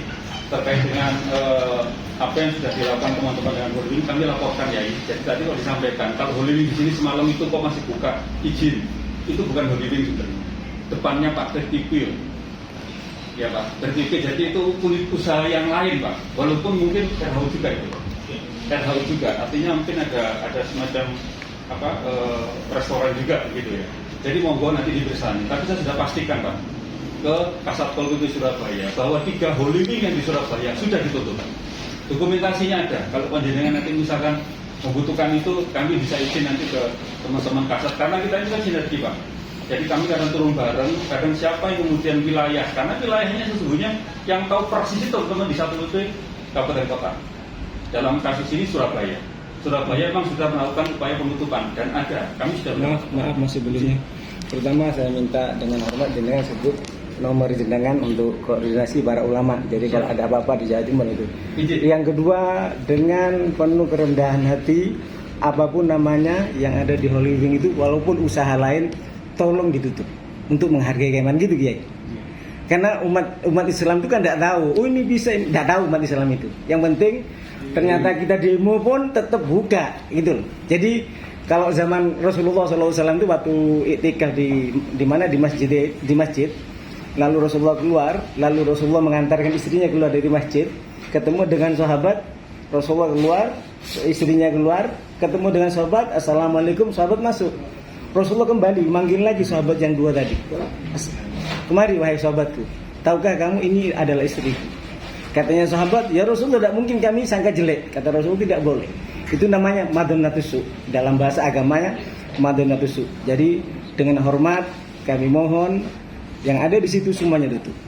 terkait dengan apa yang sudah dilakukan teman-teman dengan holding, kami laporkan ya. Jadi tadi kalau disampaikan, kalau holding di sini semalam itu kok masih buka izin, itu bukan holding juga. Depannya Pak Tertipi, ya Pak Tertipi. Jadi itu unit usaha yang lain Pak. Walaupun mungkin warehouse juga itu, warehouse juga. Artinya mungkin ada semacam restoran juga gitu ya. Jadi monggo nanti dibersani. Tapi saya sudah pastikan Pak ke Kasatpol PP Surabaya bahwa 3 holding yang di Surabaya sudah ditutup. Dokumentasinya ada. Kalau panjenengan nanti misalkan membutuhkan itu, kami bisa izin nanti ke teman-teman Kasat, karena kita ini kan sinergi Pak. Jadi kami kadang turun bareng, kadang siapa yang kemudian wilayah, karena wilayahnya sesungguhnya yang tahu persis itu teman di satu PP kabupaten kota. Dalam kasus ini Surabaya memang sudah melakukan upaya penutupan dan ada. Kami sudah maaf masih belumnya. Pertama saya minta dengan hormat jenengan sebut nomor jenengan untuk koordinasi para ulama. Jadi kalau ada apa-apa di Jawa Timur itu. Yang kedua, dengan penuh kerendahan hati, apapun namanya yang ada di Holy Wing itu, walaupun usaha lain, tolong ditutup untuk menghargai Keman gitu Kiai. Karena umat Islam itu kan tidak tahu. Oh ini bisa, tidak tahu umat Islam itu. Yang penting ternyata kita demo pun tetap buka gitu loh. Jadi kalau zaman Rasulullah SAW itu waktu iktikaf di mana di masjid, lalu Rasulullah keluar, lalu Rasulullah mengantarkan istrinya keluar dari masjid, ketemu dengan sahabat, Rasulullah keluar, istrinya keluar, ketemu dengan sahabat, assalamualaikum, sahabat masuk. Rasulullah kembali manggil lagi sahabat yang 2 tadi. Kemari wahai sahabatku, tahukah kamu ini adalah istriku? Katanya sahabat, ya Rasulullah tidak mungkin kami sangka jelek. Kata Rasulullah tidak boleh. Itu namanya madonatusu. Dalam bahasa agamanya madonatusu. Jadi dengan hormat kami mohon yang ada di situ semuanya tutup.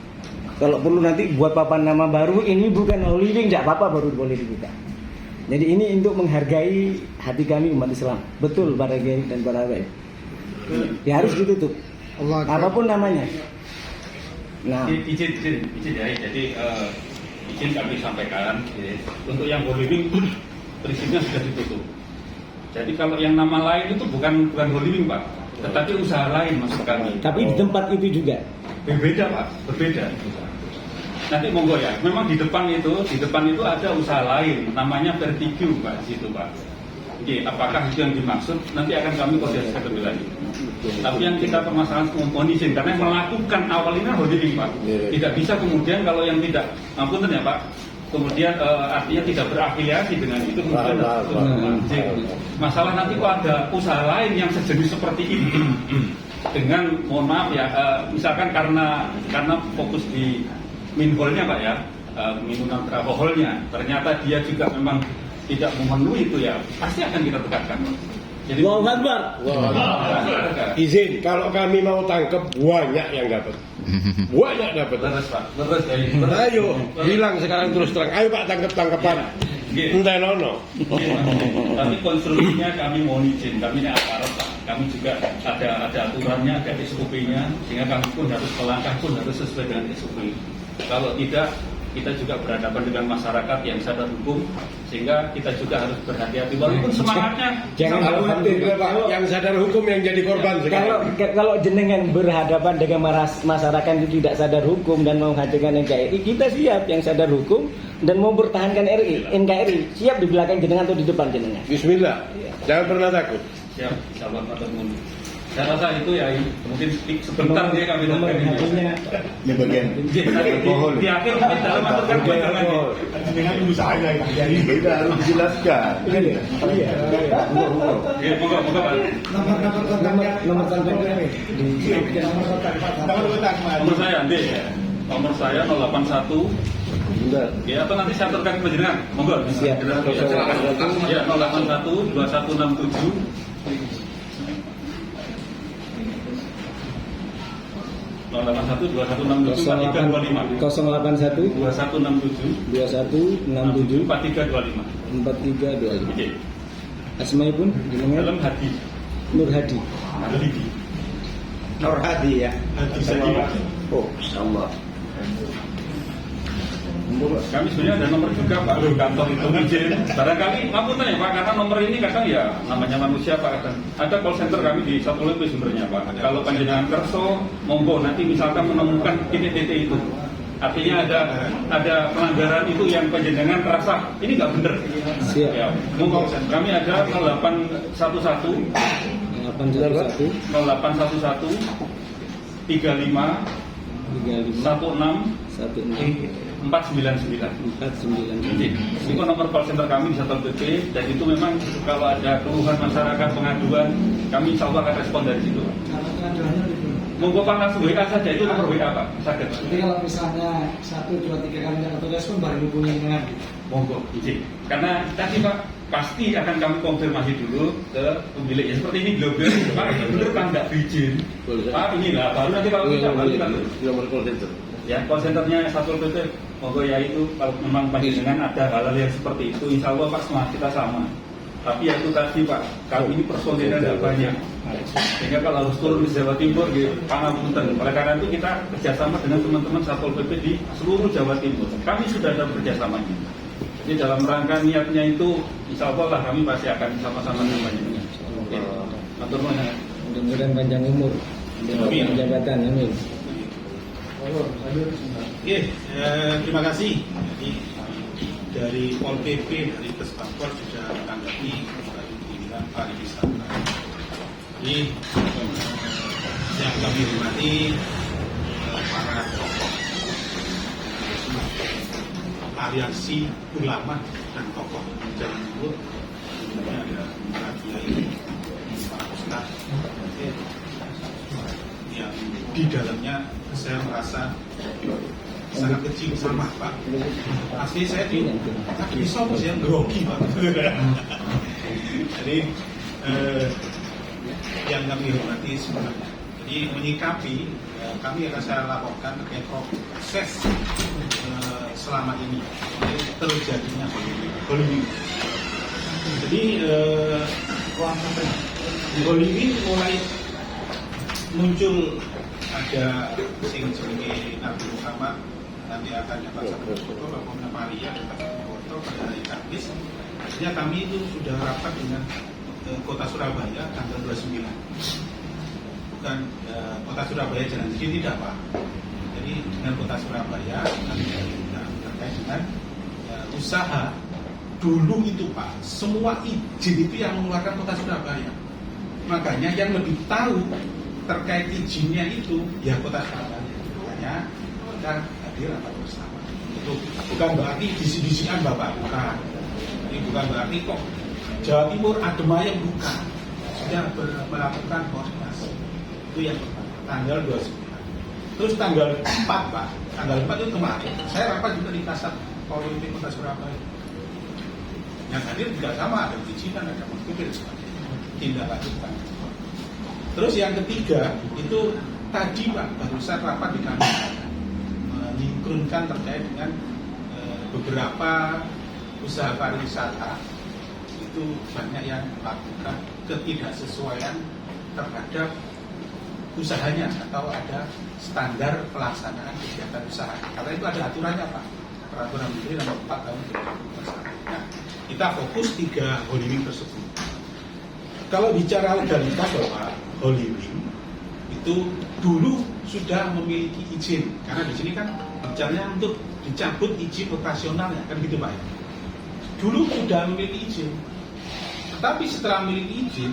Kalau perlu nanti buat papan nama baru, ini bukan Holy Wing, tidak apa-apa baru boleh dibuka. Jadi ini untuk menghargai hati kami umat Islam. Betul para kiai dan para habaib. Ya harus ditutup. Apapun namanya. Nah, izin ya. Jadi izin kami sampaikan untuk yang Holy Wing prinsipnya sudah ditutup. Jadi kalau yang nama lain itu bukan Holy Wing Pak, tetapi usaha lain maksud kami. Tapi di tempat itu juga berbeda Pak, berbeda. Nanti monggo ya. Memang di depan itu ada usaha lain, namanya Vertigo Pak di situ Pak. Oke, apakah itu yang dimaksud? Nanti akan kami koordinasikan lebih lanjut. Tapi yang kita permasalahan kondisi karena yang melakukan awal ini Holy Wing Pak. Tidak bisa kemudian kalau yang tidak, ampun ya Pak. Kemudian artinya tidak berafiliasi dengan itu kemudian masalah nanti kok ada usaha lain yang sejenis seperti ini dengan mohon maaf ya misalkan karena fokus di minholnya Pak ya minuman beralkoholnya ternyata dia juga memang tidak memenuhi itu ya pasti akan kita tegakkan. Jadi izin kalau kami mau tangkap banyak yang dapat. Banyak dapat. Terus Pak. Terus ayo bilang sekarang terus terang. Ayo Pak tangkap-tangkapan. Entah nono. Tapi konstruksinya kami mohon izin. Kami ini aparat Pak. Kami juga ada aturannya, ada SOP-nya sehingga kami pun harus melangkah pun harus sesuai dengan SOP. Kalau tidak kita juga berhadapan dengan masyarakat yang sadar hukum sehingga kita juga harus berhati-hati walaupun semangatnya jangan khawatir Pak yang sadar hukum yang jadi korban sekarang. Kalau jenengan berhadapan dengan masyarakat yang tidak sadar hukum dan mau menghadirkan NKRI, kita siap yang sadar hukum dan mau bertahankan NKRI siap di belakang jenengan atau di depan jenengan. Bismillah. Jangan pernah takut. Siap, sahabat maturnuwun. Saya rasa itu ya mungkin sebentar dia kami lakukan ini bagian alkohol. Di akhir mungkin dalam aturkan alkohol dengan usahanya jadi tidak harus dijelaskan. Iya, moga Pak. Nomor kontaknya Nomor saya Andi. Nomor saya 081 ya atau nanti saya aturkan ke jenengan. Monggo. Siap. Ya 081 2167 . 081 2167 4325 081 2167 2167 4325. 4325. Asmaipun jenengan Dalam hati Nur Hadi. Hadi. Nur Hadi ya. Hadi saja. Oh, insyaallah. Kami sebenarnya ada nomor juga Pak di kantor itu izin. Barangkali ngapunten ya Pak, karena nomor ini kadang ya namanya manusia Pak kadang. Ada call center kami di Satpol PP sebenarnya Pak. Kalau panjenengan kerso, monggo nanti misalkan menemukan titik-titik itu. Artinya ada pelanggaran itu yang panjenengan terasa ini nggak benar. Siap. Ya, monggo kami ada 0811 35 35 16 499. 499. Itu nomor call center kami di Satpol PP, dan itu memang kalau ada keluhan masyarakat, pengaduan, kami insya Allah akan respon dari situ. Monggo Pak langsung WA saja, itu nomor WA Pak. Sakit. Jadi kalau misalnya 1, 2, 3 kali nggak respon baru hubungi dengan Monggo izin. Karena tadi Pak pasti akan kami konfirmasi dulu ke pemilik. Ya seperti ini global, Pak ini benar kan nggak berizin. Pak inilah baru nanti kalau kita nomor call center. Ya, call centernya Satpol PP, monggo ya itu kalau memang panjenengan ada hal-hal yang seperti itu, insya Allah Pak semua kita sama. Tapi ya itu tadi Pak, kami ini personilnya tidak banyak, sehingga kalau harus turun di Jawa Timur, di Pangapunten. Oleh karena itu kita kerjasama dengan teman-teman Satpol PP di seluruh Jawa Timur. Kami sudah ada kerjasamanya. Jadi dalam rangka niatnya itu, insya Allah lah kami pasti akan sama-sama dengan panjenengan. Matur nuwun. Mudah-mudahan panjang umur, panjang jabatan, amin. Oke, terima kasih. Jadi dari Pol PP, dari Puspapor sudah menanggapi dibilang pariwisata. Jadi yang kami hormati para aliansi ulama dan tokoh Jawa Timur, ada para kiai, para ustaz, yang di dalamnya saya merasa sangat kecil sama Pak. Asli saya di tapi sopo yang grogi Pak. Jadi yang kami hormati sebenarnya. Jadi menyikapi kami akan saya laporkan terkait proses selama ini terjadinya bullying. Jadi bullying mulai muncul ada sing jenenge Nabi Muhammad nanti akan dapat satu foto Bapak Maria dapat satu foto pada hari Kamis. Akhirnya kami itu sudah rapat dengan Kota Surabaya tanggal 29. Bukan Kota Surabaya Jalan Sini tidak Pak. Jadi dengan Kota Surabaya kami terkait dengan usaha dulu itu Pak. Semua izin itu yang mengeluarkan Kota Surabaya. Makanya yang lebih tahu terkait izinnya itu ya Kota Surabaya. Makanya kita hadir rapat bersama. Itu bukan berarti disi-disian Bapak, bukan. Ini bukan berarti kok Jawa Timur adem ayem, bukan. Sudah melakukan koordinasi. Itu yang pertama, tanggal 29. Terus tanggal 4 Pak, tanggal 4 itu kemarin saya rapat juga di Kasat Politik Kota Surabaya. Yang hadir juga sama, ada perizinan, ada prosedur dan sebagainya. Tindak lanjutan. Terus yang ketiga itu tadi Pak barusan rapat di kami menyingkronkan terkait dengan beberapa usaha pariwisata itu banyak yang melakukan ketidaksesuaian terhadap usahanya atau ada standar pelaksanaan kegiatan usaha. Karena itu ada aturannya Pak, peraturan Menteri nomor 4 tahun 2021. Nah, kita fokus 3 holding tersebut. Kalau bicara legalitas Bapak, holding itu dulu sudah memiliki izin, karena di sini kan bicaranya untuk dicabut izin operasionalnya, kan gitu Pak. Dulu sudah memiliki izin, tetapi setelah memiliki izin,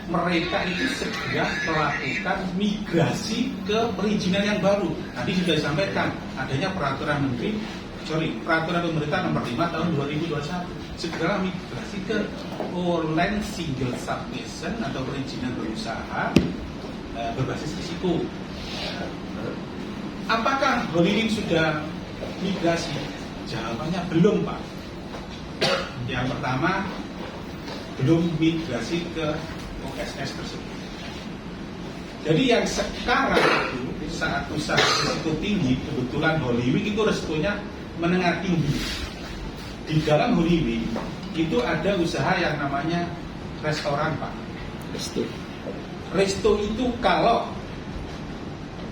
mereka itu segera melakukan migrasi ke perizinan yang baru. Tadi sudah disampaikan adanya peraturan pemerintah nomor 5 tahun 2021, segera migrasi ke online single submission atau perizinan berusaha berbasis risiko. Apakah holding sudah migrasi? Jawabannya belum Pak. Yang pertama, belum migrasi ke OSS tersebut. Jadi yang sekarang itu saat usaha risiko tinggi, kebetulan Holy Week itu resikonya menengah tinggi. Di dalam Holy Week itu ada usaha yang namanya restoran, Pak. Resto itu kalau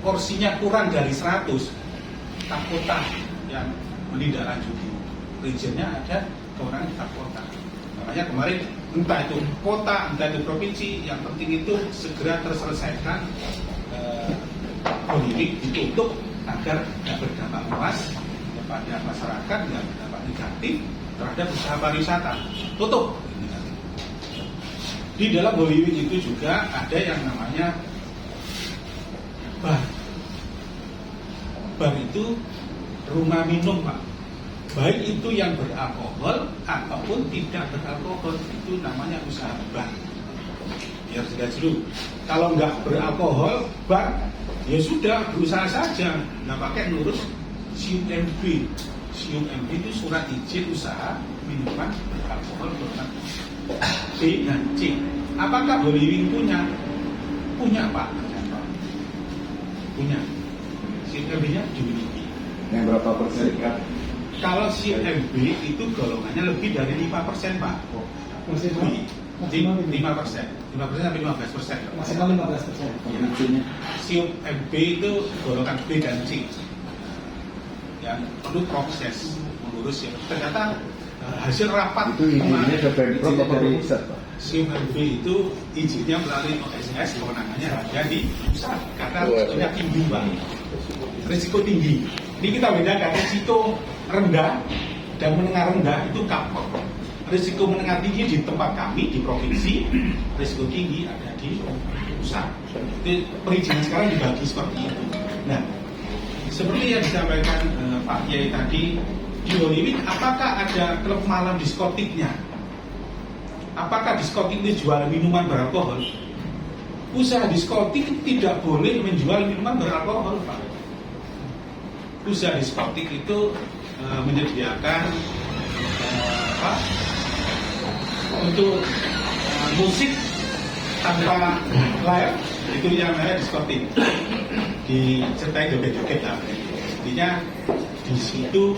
porsinya kurang dari 100, tak kota yang menindaklanjuti. Regionnya ada kewenangan tak kota. Makanya kemarin entah itu kota, entah itu provinsi, yang penting itu segera terselesaikan Holy Week ditutup agar tidak berdampak luas kepada masyarakat, tidak berdampak negatif terhadap usaha pariwisata. Tutup. Di dalam Holy Week itu juga ada yang namanya bar. Bar itu rumah minum, Pak. Baik itu yang beralkohol ataupun tidak beralkohol, itu namanya usaha bar. Biar jelas dulu. Kalau nggak beralkohol, bar, ya sudah berusaha saja, nggak pakai ngurus SIUMB. SIUMB itu surat izin usaha minuman beralkohol golongan B dan C. Apakah Holy Week punya? Punya, Pak. Punya. SIUMB-nya dimiliki. Yang berapa persen kan? Kalau SIUMB itu golongannya lebih dari 5%, Pak. Lebih. 5%. 5% sampai 15%. Maksimal 15%. Ya. SIUMB itu golongan B dan C. Yang perlu proses mengurus ya. Ternyata hasil rapat Itu izinnya ke Pemprov atau dari pusat, Pak? SIUMB itu izinnya melalui OSS, kewenangannya ada di pusat karena risikonya tinggi, Pak. Risiko tinggi. Ini kita bedakan risiko rendah dan menengah rendah itu kapal. Risiko menengah tinggi di tempat kami di provinsi, risiko tinggi ada di pusat. Jadi perizinan sekarang dibagi seperti itu. Nah, seperti yang disampaikan Pak Kiai tadi, di Holy Week apakah ada klub malam diskotiknya? Apakah diskotik itu jual minuman beralkohol? Usaha diskotik tidak boleh menjual minuman beralkohol, Pak. Usaha diskotik itu menyediakan untuk musik tanpa live, itu yang namanya diskotik, disertai joget-joget lah. Intinya di situ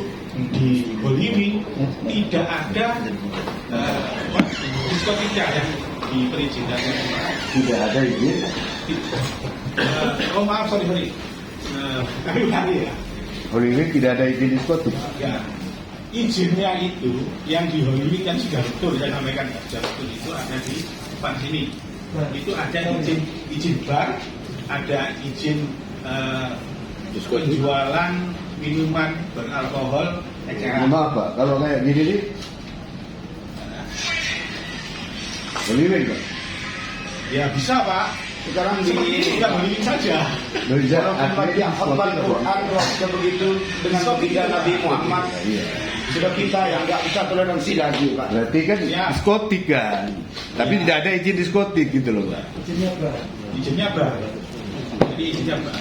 di Holy Week tidak ada diskotiknya yang di perizinan. Tidak ada izin. Oh maaf, sorry. Kami ulangi ya. Holy Week tidak ada izin diskotik. Ya, izinnya itu yang di Holy Week kan sudah betul, saya sampaikan sudah betul, itu ada di depan sini. Itu ada izin bar, ada izin penjualan minuman beralkohol. Maaf, Pak, kalau kayak gini nih Holy Week, Pak? Ya bisa, Pak. Sekarang kita Holy Week saja. Bisa. Yang khotbah Quran sudah begitu dengan baginda Nabi Muhammad. Sudah kita yang nggak bisa toleransi lagi, Pak. Berarti kan diskotik kan, tapi tidak ada izin diskotik gitu loh, Pak. Izinnya bar. Jadi izinnya bar.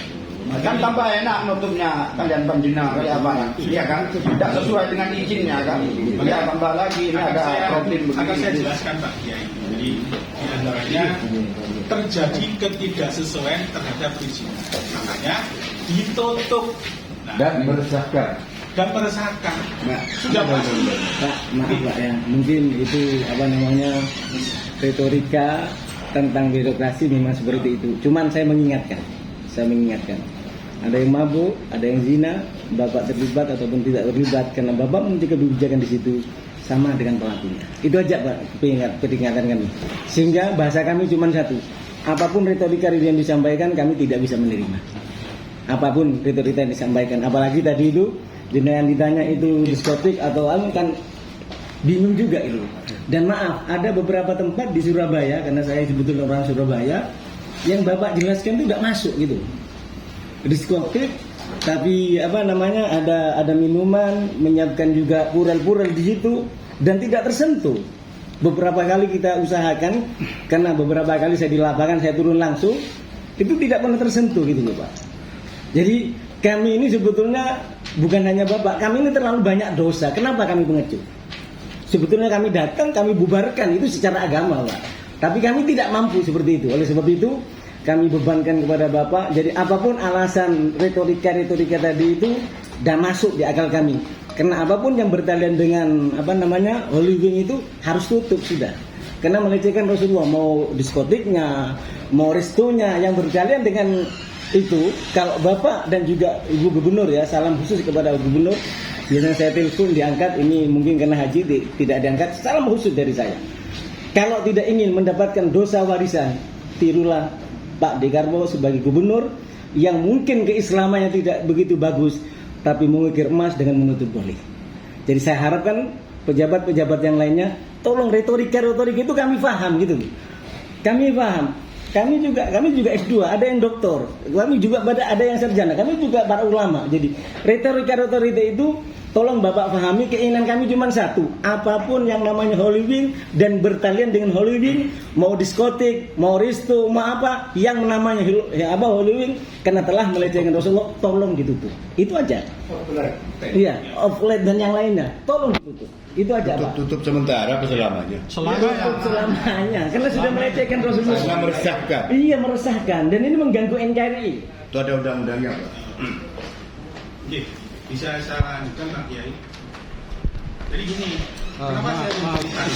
Kan tambah enak nutupnya kalian panjina kayak apa? Iya kan? Tidak sesuai dengan izinnya kan? Ya tambah lagi ini ada problem akan saya begini. jelaskan, Pak Kiai. Jadi di antaranya terjadi ketidaksesuaian terhadap perizinan. Makanya ditutup. Dan meresahkan. Nah, sudah pasti. Pak, maaf Pak ya, mungkin itu retorika tentang birokrasi memang seperti itu. Cuman saya mengingatkan, ada yang mabuk, ada yang zina, Bapak terlibat ataupun tidak terlibat karena Bapak memiliki kebijakan di situ sama dengan pelakunya. Itu aja Pak, peringatan kami. Sehingga bahasa kami cuma satu, apapun retorika yang disampaikan kami tidak bisa menerima. Apapun retorika yang disampaikan, apalagi tadi itu jenayah ditanya itu diskotik atau kan bingung juga itu. Dan maaf, ada beberapa tempat di Surabaya, karena saya sebetulnya orang Surabaya, yang Bapak jelaskan itu tidak masuk gitu. Diskotik, tapi ada minuman, menyiapkan juga pural-pural di situ dan tidak tersentuh. Beberapa kali kita usahakan, karena beberapa kali saya di lapangan, saya turun langsung, itu tidak pernah tersentuh gitu loh Pak. Jadi kami ini sebetulnya bukan hanya Bapak, kami ini terlalu banyak dosa. Kenapa kami pengecut? Sebetulnya kami datang, kami bubarkan itu secara agama, Pak. Tapi kami tidak mampu seperti itu. Oleh sebab itu, kami bebankan kepada Bapak. Jadi apapun alasan retorika tadi itu dah masuk di akal kami. Karena apapun yang bertalian dengan Holy Wing itu harus tutup sudah. Karena melecehkan Rasulullah, mau diskotiknya, mau restonya yang bertalian dengan itu. Kalau Bapak dan juga Ibu Gubernur ya, salam khusus kepada Gubernur. Biasanya saya telepon diangkat, ini mungkin karena haji tidak diangkat. Salam khusus dari saya. Kalau tidak ingin mendapatkan dosa warisan, tirulah Pak Dekarwo sebagai gubernur yang mungkin keislamannya tidak begitu bagus, tapi mengukir emas dengan menutup boleh. Jadi saya harapkan pejabat-pejabat yang lainnya, tolong retorika itu kami paham gitu. Kami paham. Kami juga S2, ada yang doktor, kami juga ada yang sarjana, kami juga para ulama. Jadi retorika itu tolong Bapak pahami, keinginan kami cuma satu, apapun yang namanya Holy Wing dan bertalian dengan Holy Wing, mau diskotik, mau resto, mau apa yang namanya Holy Wing, karena telah melecehkan Rasulullah, tolong ditutup. Itu aja. Iya, off-late dan yang lainnya, tolong ditutup. Itu aja, Pak. Tutup sementara apa selamanya? Selamanya, karena sudah melecehkan Rasulullah. Karena meresahkan. Iya, meresahkan, dan ini mengganggu NKRI. Itu ada undang-undangnya, Pak. Oke, bisa saya lanjutkan Pak Kiai. Jadi gini, kenapa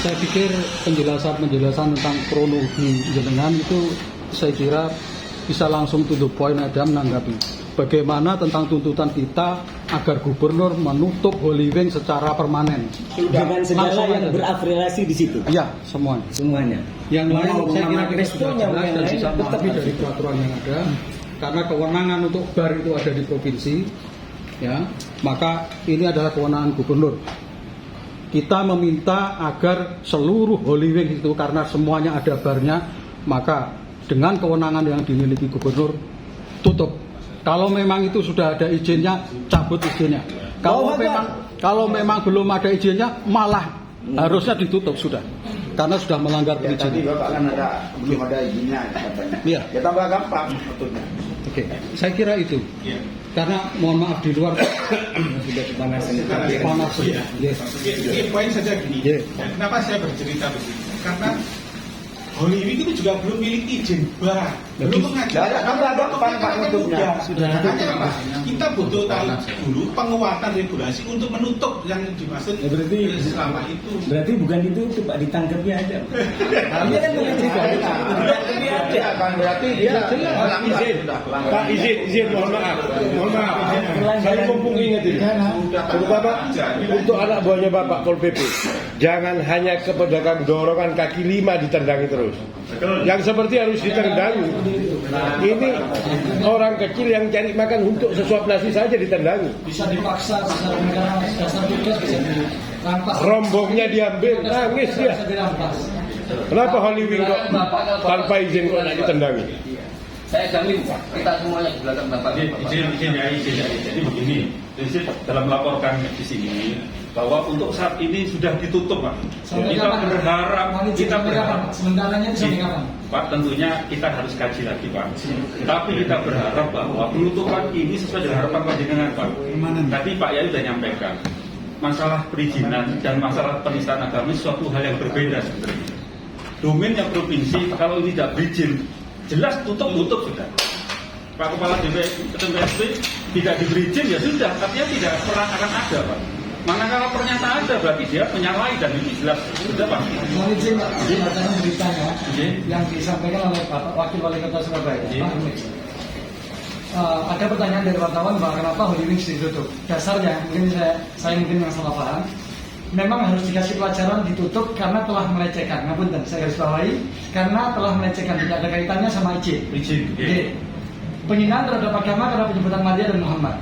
saya pikir penjelasan tentang kronologi jenengan itu saya kira bisa langsung to the point aja menanggapi. Bagaimana tentang tuntutan kita agar gubernur menutup Holy Wing secara permanen. Dengan segala yang berafiliasi di situ. Iya, semuanya. Yang lain saya kira kita sudah jelas dan bisa memahami dari peraturan yang ada. Karena kewenangan untuk bar itu ada di provinsi, ya, maka ini adalah kewenangan gubernur. Kita meminta agar seluruh Holy Wing itu, karena semuanya ada barnya, maka dengan kewenangan yang dimiliki gubernur, tutup. Kalau memang itu sudah ada izinnya, cabut izinnya. Kalau memang belum ada izinnya, malah harusnya ditutup sudah. Karena sudah melanggar perizinan. Tadi Bapak kan belum ada izinnya katanya. Iya. Ya tambah gampang betulnya. Oke, saya kira itu. Karena mohon maaf di luar sudah kepanasan. Panas. Oke, poin saja gini. Kenapa saya bercerita begini? Karena Holy Wing itu juga belum milik izin bar, belum mengajukan. Tambah gampang Pak nutupnya. Makanya Pak, kita butuh tahu dulu penguatan regulasi untuk menutup yang dimaksud selama itu. Berarti bukan ditutup, Pak, ditangkapnya aja. Ini kan ditangkapnya aja. Berarti dia izin. Pak, izin, mohon maaf. Saya mumpung ingat ini. Untuk Bapak, untuk anak buahnya Bapak Pol PP, jangan hanya kepedakan dorongan kaki 5 ditendangi terus. Yang seperti harus ditendangi. Ini orang kecil yang cari makan untuk sesuap nasi saja ditendangi. Bisa dipaksa secara negara dasar tugas bisa dirampas. Rombongnya diambil, nangis dia. Kenapa Holy Wing kok tanpa izin kok ditendangi? Saya jamin kita semuanya di belakang Bapak. Izin. Jadi begini, prinsip dalam melaporkan di sini bahwa untuk saat ini sudah ditutup, Pak. Kita berharap sementaranya itu sampai kapan? Pak, tentunya kita harus kaji lagi, Pak. Tapi kita berharap bahwa penutupan ini sesuai dengan harapan panjenengan, Pak. Tadi Pak Yai sudah nyampaikan masalah perizinan dan masalah penistaan agama suatu hal yang berbeda sebenarnya. Domainnya provinsi, kalau ini tidak berizin, jelas tutup sudah. Pak Kepala DPRD tidak diberi izin ya sudah, artinya tidak pernah akan ada, Pak. Manakala pernyataan ada berarti dia menyalahi dan itu jelas sudah, Pak. Mohon izin, Pak, bacakan beritanya yang disampaikan oleh Bapak Wakil Wali Kota Surabaya. Ada pertanyaan dari wartawan bahwa kenapa Holy Wing ditutup. Dasarnya mungkin saya mungkin yang salah paham. Memang harus dikasih pelajaran ditutup karena telah melecehkan. Ngapunten, saya garis bawahi karena telah melecehkan, tidak ada kaitannya sama izin. Penghinaan terhadap agama karena penyebutan Maria dan Muhammad.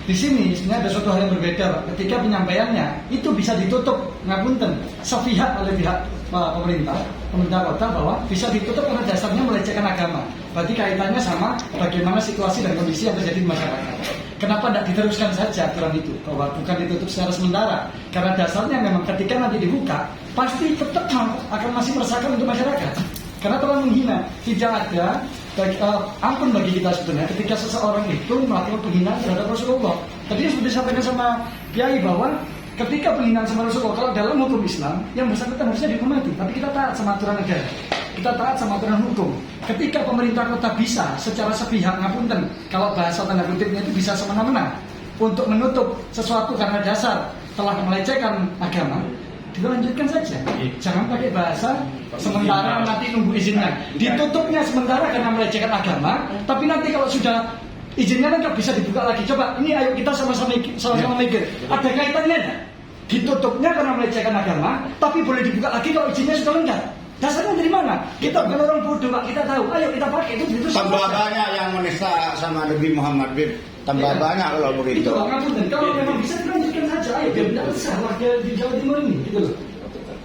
Di sini sebenarnya ada suatu hal yang berbeda. Ketika penyampaiannya itu bisa ditutup, ngapunten, sepihak oleh pihak pemerintah kota bahwa bisa ditutup karena dasarnya melecehkan agama. Berarti kaitannya sama bagaimana situasi dan kondisi yang terjadi di masyarakat. Kenapa tidak diteruskan saja aturan itu bahwa bukan ditutup secara sementara? Karena dasarnya memang ketika nanti dibuka pasti tetap akan masih meresahkan untuk masyarakat. Karena telah menghina, tidak ada ampun bagi kita sebenarnya ketika seseorang itu melakukan penghinaan terhadap Rasulullah. Tadi seperti disampaikan sama Kiai bahwa ketika penghinaan sama Rasulullah, kalau dalam hukum Islam yang bersangkutan harusnya dihukum mati, tapi kita taat sama aturan negara. kita taat sama aturan hukum. Ketika pemerintah kota bisa secara sepihak, ngapunten, kalau bahasa tanda kutipnya itu bisa semena-mena untuk menutup sesuatu karena dasar telah melecehkan agama, kita lanjutkan saja. Jangan pakai bahasa sementara nanti nunggu izinnya. Ditutupnya sementara karena melecehkan agama, tapi nanti kalau sudah izinnya lengkap bisa dibuka lagi. Coba ini ayo kita sama-sama mikir. Ada kaitannya enggak? Ditutupnya karena melecehkan agama, tapi boleh dibuka lagi kalau izinnya sudah lengkap. Dasarnya dari mana? Kita bukan orang bodoh, Pak. Kita tahu. Ayo kita pakai itu. Tambah banyak yang menista sama Nabi Muhammad, Bib. Tambah banyak kalau begitu. Itu ngapunten. Kalau memang bisa dilanjutkan saja. Ayo, biar tidak usah warga di Jawa Timur ini, gitu loh.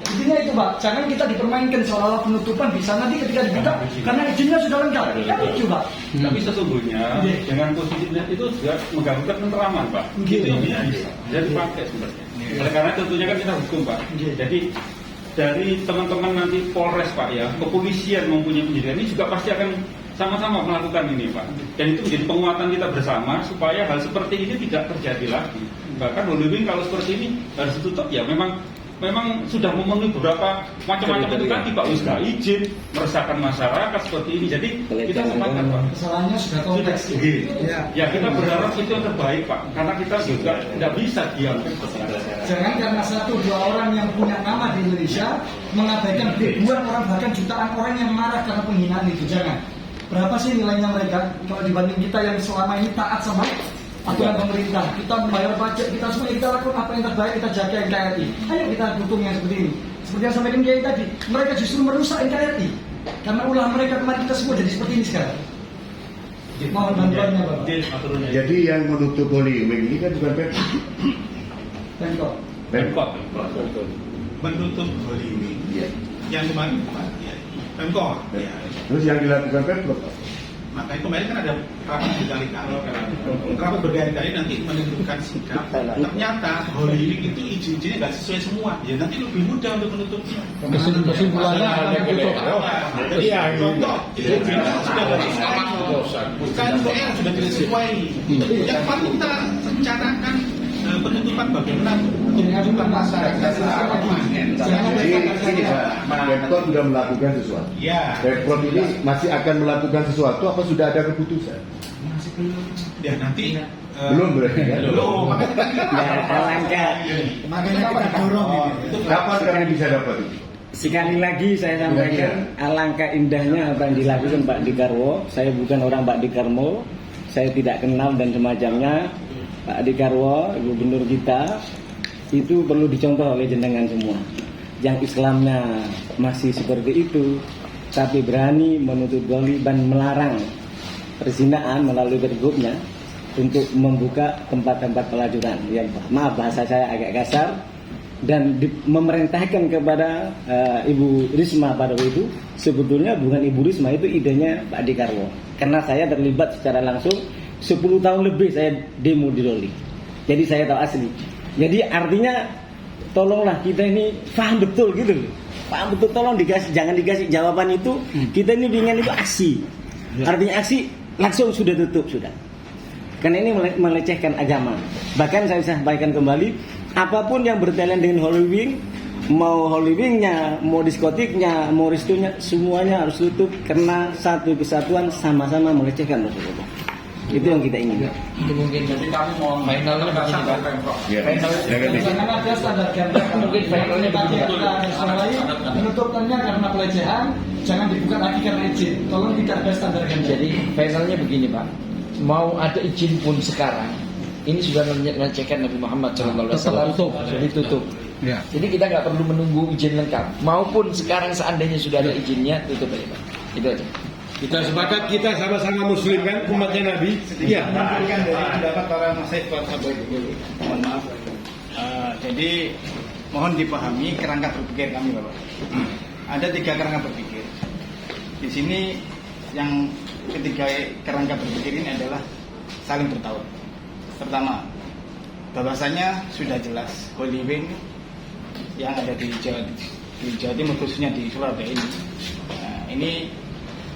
Intinya itu, Pak. Jangan kita dipermainkan seolah-olah penutupan bisa nanti ketika dibuka karena izinnya sudah lengkap. Kan itu, Pak. Tapi sesungguhnya dengan posisi itu juga mengganggu ketenteraman, Pak. Itu yang bisa dipakai sebenarnya. Oleh karena tentunya kan kita hukum, Pak. Jadi dari teman-teman nanti Polres, Pak, ya, kepolisian mempunyai penyidikan ini juga pasti akan sama-sama melakukan ini, Pak. Dan itu menjadi penguatan kita bersama supaya hal seperti ini tidak terjadi lagi. Bahkan Hollywood kalau seperti ini harus ditutup ya memang sudah memenuhi beberapa macam-macam itu tadi, Pak. Sudah izin meresahkan masyarakat seperti ini. Jadi kita sepakat, Pak. Kesalahannya sudah kompleks. Ya kita berharap itu yang terbaik, Pak. Karena kita juga tidak bisa diam. Jangan karena 1-2 orang yang punya nama di Indonesia mengabaikan ribuan orang bahkan jutaan orang yang marah karena penghinaan itu. Jangan. Berapa sih nilainya mereka kalau dibanding kita yang selama ini taat sama aturan pemerintah, kita membayar pajak, kita semua kita lakukan apa yang terbaik, kita jaga NKRI. Ayo kita dukung yang seperti ini. Seperti yang sampaikan Kiai tadi, mereka justru merusak NKRI karena ulah mereka kemarin kita semua jadi seperti ini sekarang. Mohon bantuannya, Bapak. Jadi yang menutup Hollywood ini kan bukan Pemkot. Menutup Hollywood. Yang kemarin Pemkot. Terus yang dilakukan Pemkot. Makanya kemarin kan ada rapat berkali-kali, rapat berkali-kali nanti menentukan sikap. Ternyata Hollywood itu izin-izinnya nggak sesuai semua. Ya nanti lebih mudah untuk menutupnya. Kesimpulannya ada tutup. Iya, contoh kan sudah tidak sesuai. Yang paling kita rencanakan penutupan bagaimana untuk masyarakat. Jadi ini Pak, Pemkot sudah melakukan sesuatu. Ya. Pemkot ini masih akan melakukan sesuatu apa sudah ada keputusan? Masih belum. Ya nanti belum berarti kan? Belum. Makanya kita dorong ini. Kapan kami bisa dapat itu? Sekali lagi saya sampaikan, alangkah indahnya apa yang dilakukan Pak Dekarwo. Saya bukan orang Pak Dekarwo, saya tidak kenal dan semacamnya. Pak Dekarwo, gubernur kita, itu perlu dicontoh oleh jenengan semua. Yang Islamnya masih seperti itu, tapi berani menutup doli dan melarang perzinaan melalui pergubnya untuk membuka tempat-tempat pelacuran. Ya, maaf bahasa saya agak kasar. Dan memerintahkan kepada Ibu Risma pada waktu itu, sebetulnya bukan Ibu Risma, itu idenya Pak Dekarwo. Karena saya terlibat secara langsung 10 tahun lebih saya demo di Doli. Jadi saya tahu asli. Jadi artinya tolonglah kita ini paham betul gitu. Paham betul, tolong jangan dikasih jawaban itu. Kita ini dengan itu aksi. Artinya aksi langsung sudah tutup sudah. Karena ini melecehkan agama. Bahkan saya sampaikan kembali, apapun yang berkaitan dengan Hollywood, mau Hollywoodnya, mau diskotiknya, mau restonya, semuanya harus tutup karena satu kesatuan sama-sama melecehkan Rasulullah. Itu yang kita inginkan. Itu mungkin jadi kami mau finalnya begini, Pak. Jangan ada standar ganda. Mungkin finalnya begini. Menutupannya karena pelecehan, jangan dibuka lagi karena izin. Tolong tidak ada standar ganda. Jadi finalnya begini, Pak. Mau ada izin pun sekarang, ini sudah melecehkan Nabi Muhammad SAW. Sudah ditutup. Ya. Jadi kita nggak perlu menunggu izin lengkap. Maupun sekarang seandainya sudah ada izinnya, tutup aja, Pak. Itu aja. Kita sepakat, kita sama-sama muslim kan, umatnya Nabi. Iya. Menunjukkan dari pendapat para masyayikh dulu. Mohon maaf. Jadi mohon dipahami kerangka berpikir kami, Bapak. Ada 3 kerangka berpikir. Di sini yang ketiga kerangka berpikir ini adalah saling bertawar. Pertama, bahwasanya sudah jelas Hollywood yang ada di Jawa Timur, khususnya di Surabaya ini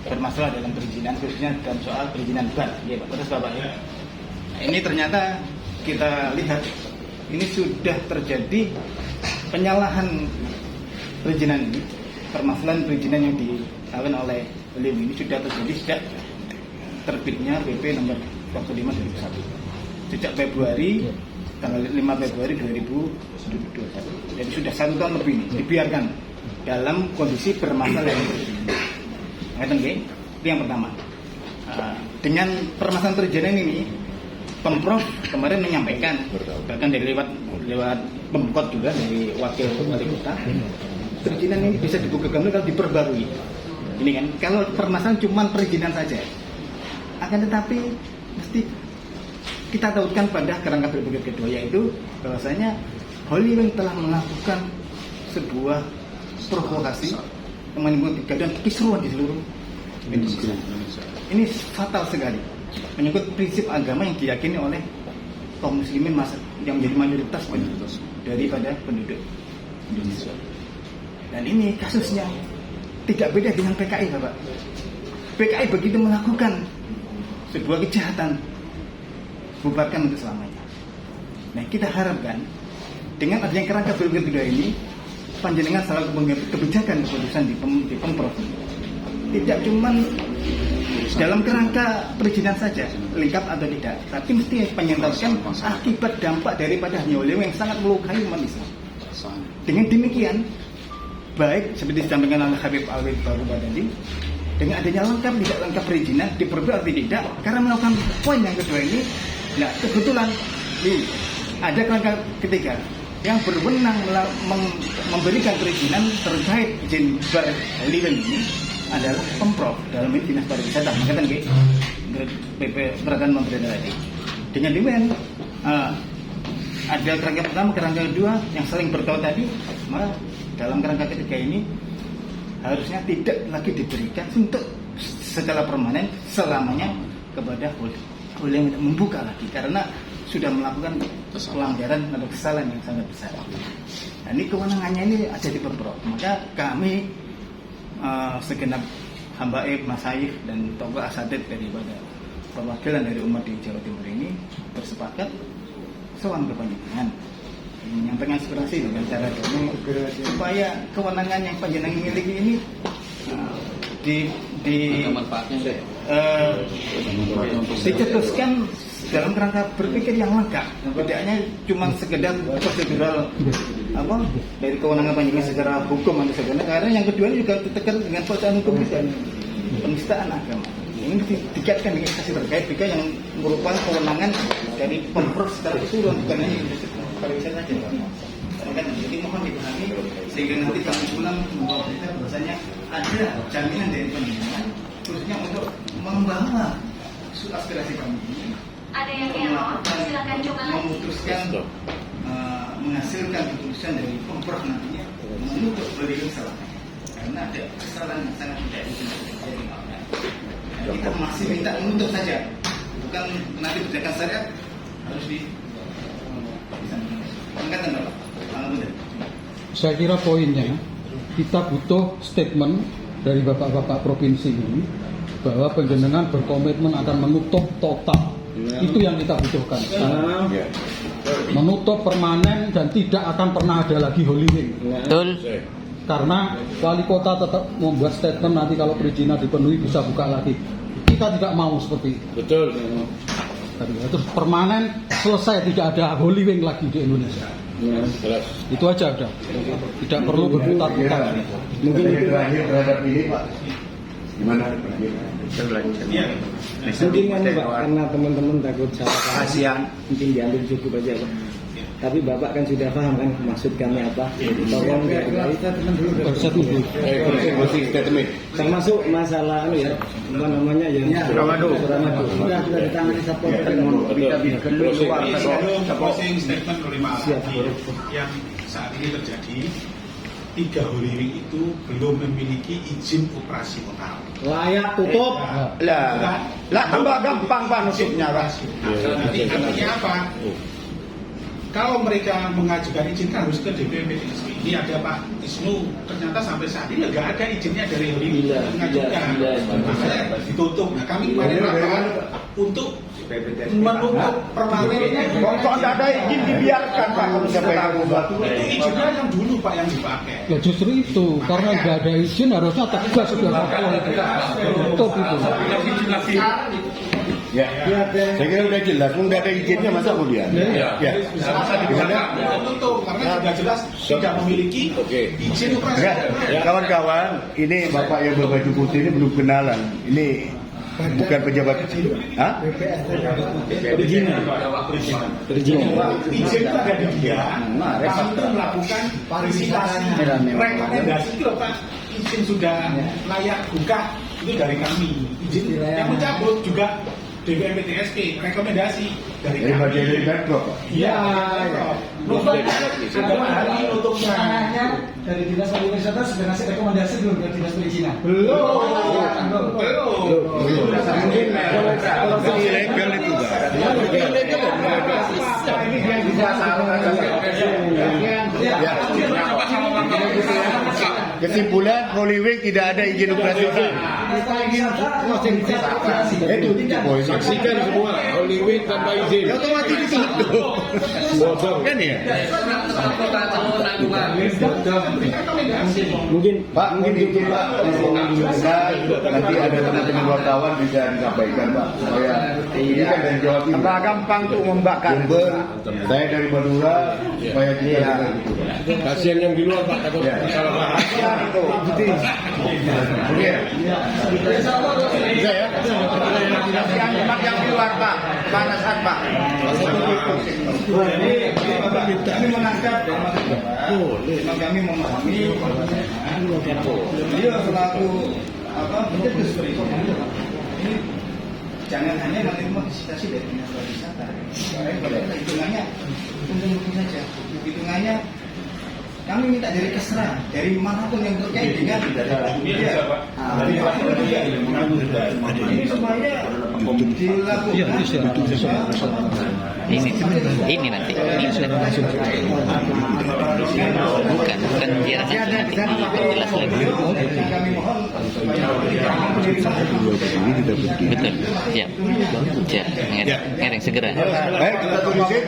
bermasalah dalam perizinan, khususnya dalam soal perizinan bar. Ya, Pak. Terus Bapak ya. Ini ternyata kita lihat ini sudah terjadi penyalahan perizinan ini permasalahan perizinan yang dilakukan oleh beliau ini sudah terjadi sejak terbitnya PP nomor 25 2001 sejak Februari tanggal 5 Februari 2021. Jadi sudah 1 tahun lebih ini dibiarkan dalam kondisi bermasalah. Itu yang pertama. Dengan permasalahan perizinan ini, Pemprov kemarin menyampaikan, bahkan dari lewat Pemkot juga dari wakil wali kota, perizinan ini bisa dibuka kembali kalau diperbarui. Ini kan, kalau permasalahan cuma perizinan saja, akan tetapi mesti kita tautkan pada kerangka berpikir kedua, yaitu bahwasanya Holy Wing telah melakukan sebuah provokasi yang menimbulkan kegaduhan kisruan di seluruh Indonesia. Ini fatal sekali, menyangkut prinsip agama yang diyakini oleh kaum muslimin yang menjadi mayoritas daripada penduduk Indonesia. Dan ini kasusnya tidak beda dengan PKI, Bapak. PKI begitu melakukan sebuah kejahatan, bubarkan untuk selamanya. Nah, kita harapkan dengan adanya kerangka berpikir kedua ini, panjenengan selalu mengambil kebijakan keputusan di Pemprov tidak cuma dalam kerangka perizinan saja, lengkap atau tidak, tapi mesti menyentuhkan akibat dampak daripada Holy Wing yang sangat melukai umat Islam. Dengan demikian, baik seperti disampaikan oleh Habib Alwi baru tadi, dengan adanya lengkap tidak lengkap perizinan diperbarui atau tidak, karena melakukan poin yang kedua ini, nah kebetulan ada kerangka ketiga yang berwenang memberikan perizinan terkait izin Holy Wing ini adalah Pemprov dalam ini Dinas Pariwisata, makanya PP Perdana Menteri tadi. Dengan demikian ada kerangka pertama, kerangka kedua yang saling berkait tadi, maka dalam kerangka ketiga ini harusnya tidak lagi diberikan untuk secara permanen selamanya kepada Holy Wing membuka lagi, karena sudah melakukan pelanggaran atau kesalahan yang sangat besar. Nah, ini kewenangannya ini ada di Pemprov, maka kami segenap hamba masyayikh dan tokoh asatid daripada perwakilan dari umat di Jawa Timur ini bersepakat soal kepanjenengan menyampaikan aspirasi dengan cara damai supaya kewenangan yang panjenengan miliki ini dicetuskan dalam kerangka berpikir yang lengkap, tidak hanya cuma sekedar prosedural dari kewenangan panjenengan secara hukum atau sebenarnya, karena yang kedua juga terkait dengan pelaksanaan hukum dan penistaan agama. Ini dikaitkan dengan instansi terkait juga yang merupakan kewenangan dari Pemprov secara keseluruhan, bukan hanya industri pariwisata saja. Jadi mohon dipahami sehingga nanti kami pulang membawa berita bahwasanya ada jaminan dari panjenengan khususnya untuk membawa aspirasi kami ini. Ada yang silakan coba memutuskan menghasilkan keputusan dari Pemprov nantinya menutup beliau selamanya, karena ada kesalahan yang sangat tidak bisa terjadi. Kita masih minta menutup saja, bukan nanti berdasarkan syariat harus diangkatkan, Bapak. Saya kira poinnya kita butuh statement dari bapak-bapak provinsi ini bahwa panjenengan berkomitmen akan menutup total. Itu yang kita butuhkan. Menutup permanen dan tidak akan pernah ada lagi Holy Wing. Betul. Karena wali kota tetap membuat statement nanti kalau perizinan dipenuhi bisa buka lagi. Kita tidak mau seperti itu. Betul. Terus permanen selesai, tidak ada Holy Wing lagi di Indonesia. Itu aja udah. Tidak perlu berputar-putar. Mungkin itu terakhir terhadap ini, Pak. Gimana? Mungkin Pak, karena teman-teman takut salah paham, mungkin diambil cukup aja Pak. Tapi Bapak kan sudah paham kan maksud kami apa? Tolong termasuk masalah apa namanya yang Suramadu. Sudah ditangani Satpol PP. Closing statement oleh Pak yang saat ini terjadi. 3 Holy Wing itu belum memiliki izin operasional. Layak tutup. Lah tambah gampang Pak nutupnya Pak. Artinya apa? Kalau mereka mengajukan izin kan harus ke DPP ISMI. Ini ada Pak Isnu, ternyata sampai saat ini nggak ada izinnya dari Holy Wing mengajukan. Makanya ditutup. Nah kami kemarin untuk menutup permanen. Kok tidak ada izin dibiarkan Pak kalau siapa yang membuat? Itu izinnya yang dulu Pak yang dipakai. Ya justru itu, karena nggak ada izin harusnya tegas sudah tutup itu. Ya, saya kira udah jelas, nggak ada izinnya masa kemudian? Ya. Tutup karena sudah jelas tidak memiliki izin operasi. Ya, kawan-kawan, ini Bapak yang berbaju putih ini belum kenalan. Ini bukan pejabat. Hah? Perizinan itu ada di dia. Kami itu melakukan partisipasi rekomendasi itu Pak. Izin sudah layak buka itu dari kami. Izin yang mencabut juga DPMPTSP rekomendasi dari kami. Bagian dari Pemprov. Iya. Ada hari nutupnya. Dari dinas pariwisata sudah ngasih rekomendasi belum ke dinas perizinan? Belum. Ilegal itu Kesimpulan Holy Week tidak ada izin operasional. Itu tidak boleh. Saksikan semua Holy Week tanpa izin. Otomatis ditutup. Kan ya? Mungkin Pak, mungkin itu Pak. Nanti ada teman-teman wartawan bisa disampaikan Pak. Supaya ini kan dari Jawa Timur. Apa gampang untuk membakar. Saya dari Madura. Supaya kita kasihan yang di luar Pak takut salah paham. Bisa ya? Yang di luar Pak, panasan Pak. Kami mengangkat kami memahami beliau selaku pencetus ini jangan hanya menerima visitasi dari dinas pariwisata. Hitungannya mungkin saja. Hitungannya kami minta dari Kesra, dari manapun yang terkait dengan ini semuanya dilakukan. Ini nanti bukan biar nanti jelas lagi. Kami mohon Betul, siap. Ngereng segera. Baik, kita tunggu sih.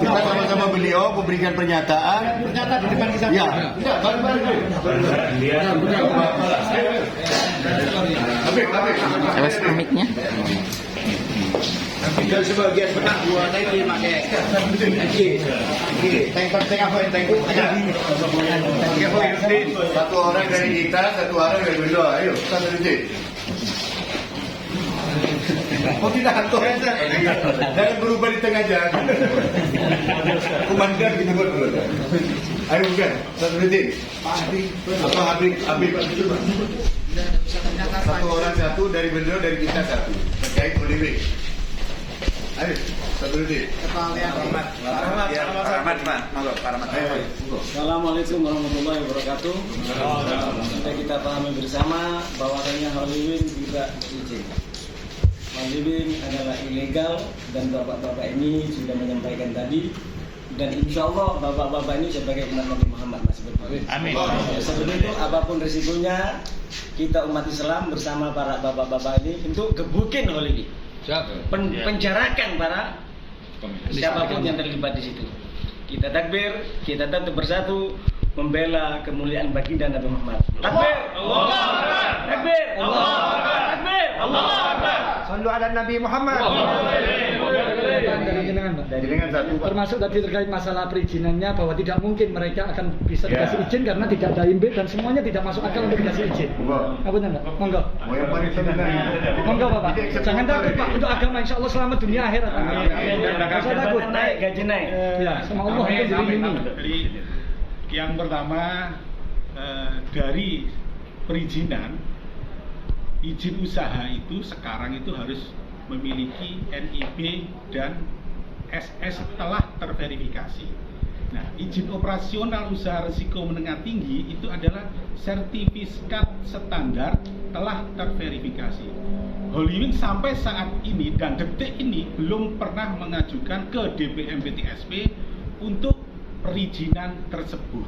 Kita sama-sama beliau memberikan pernyataan di depan kita. Ya. Awas mic-nya. Dan sebagian benak buahnya itu pakai satu orang dari kita, satu orang dari beliau. Ayo, satu detik. Oh tidak atur aja. Jangan berubah di tengah jalan. Komandan gitu berdua. Ayo bukan, satu detik. Habib. Satu orang satu dari beliau, dari kita satu. Terkait Holy. Ayo, satu detik. Assalamualaikum warahmatullahi wabarakatuh. Sudah kita pahami bersama bahwasanya Holy Week tidak izin. Holy Week adalah ilegal dan bapak-bapak ini sudah menyampaikan tadi. Dan insya Allah bapak-bapak ini sebagai umat Nabi Muhammad masih betul. Amin. Sebelum itu apapun risikonya kita umat Islam bersama para bapak-bapak ini untuk gebukin Holy Week. Penjarakan para siapapun yang terlibat di situ. Kita takbir, kita tetap bersatu membela kemuliaan baginda Nabi Muhammad. Takbir, Allah Akbar. Takbir, Allah Akbar. Takbir, Allah Akbar. Sallu ala Nabi Muhammad. Dari jenengan satu. Termasuk tadi terkait masalah perizinannya bahwa tidak mungkin mereka akan bisa dikasih izin karena tidak ada IMB dan semuanya tidak masuk akal untuk dikasih izin. Apa benar? Monggo. Monggo Bapak. Jangan takut Pak, untuk agama insya Allah selamat dunia akhirat. Jangan takut. Naik gaji naik. Ya, sama Allah itu dilindungi. Jadi yang pertama dari perizinan izin usaha itu sekarang itu harus memiliki NIB dan SS telah terverifikasi. Nah, izin operasional usaha risiko menengah tinggi itu adalah sertifikat standar telah terverifikasi. Holy Week sampai saat ini dan detik ini belum pernah mengajukan ke DPMPTSP untuk perizinan tersebut.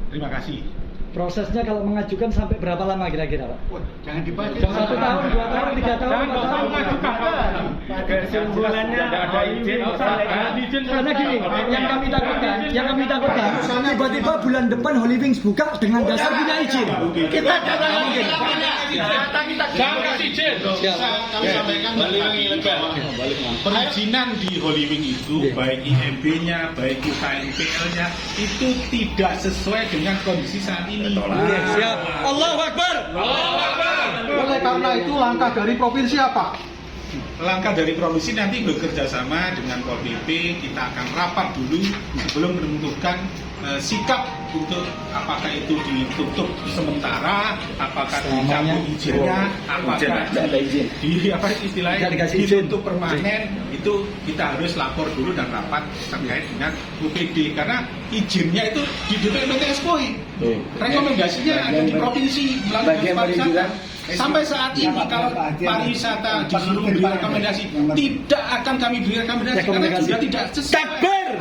Terima kasih. Prosesnya kalau mengajukan sampai berapa lama kira-kira, Pak? Jangan dibaca. 1 tahun, 2 tahun, 3 tahun, 4 tahun. Kesimpulannya ada izin. Karena gini, yang kami takutkan, tiba-tiba bulan depan Holy Wings buka dengan dasar punya izin. Kita jangan Jangan kasih izin. Kami sampaikan perizinan di Holy Wing itu baik IMB-nya, baik UKMPL-nya itu tidak sesuai dengan kondisi saat ini. Siap. Allahu Akbar. Oleh karena itu langkah dari provinsi apa? Langkah dari provinsi nanti bekerja sama dengan Pol PP, kita akan rapat dulu sebelum menentukan sikap untuk apakah itu ditutup sementara, apakah dicabut izinnya, apakah ditutup permanen. Itu kita harus lapor dulu dan rapat terkait dengan UPD karena izinnya itu di DPPT SPOI. Rekomendasinya ada di provinsi melalui pariwisata. Sampai saat ini kalau pariwisata disuruh memberi rekomendasi, tidak akan kami beri rekomendasi karena sudah tidak sesuai. Takbir.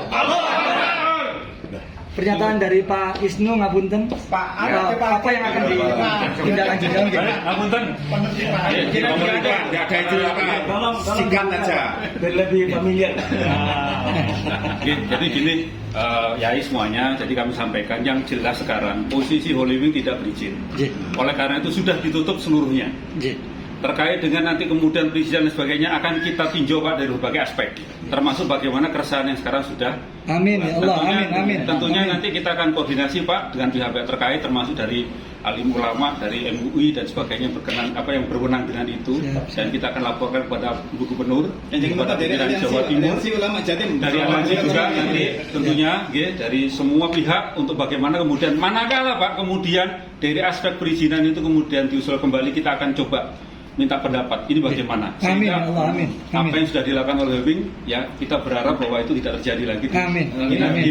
Pernyataan dari Pak Isnu ngapunten. Pak, apa yang akan ditindaklanjuti? Ngapunten. Tidak ada itu singkat aja. Lebih familiar. Jadi gini, yai semuanya, jadi kami sampaikan yang jelas sekarang posisi Holy Wing tidak berizin. Oleh karena itu sudah ditutup seluruhnya. Terkait dengan nanti kemudian perizinan dan sebagainya akan kita tinjau Pak dari berbagai aspek, termasuk bagaimana keresahan yang sekarang sudah. Amin ya Allah, amin. Tentunya nanti kita akan koordinasi Pak dengan pihak-pihak terkait, termasuk dari alim ulama, dari MUI dan sebagainya yang berwenang dengan itu, dan kita akan laporkan kepada Ibu Gubernur, kepada pimpinan Jawa Timur, dari aliansi juga nanti tentunya dari semua pihak untuk bagaimana kemudian manakala Pak kemudian dari aspek perizinan itu kemudian diusul kembali, kita akan coba minta pendapat ini bagaimana sehingga apa yang sudah dilakukan oleh Wing ya kita berharap bahwa itu tidak terjadi lagi di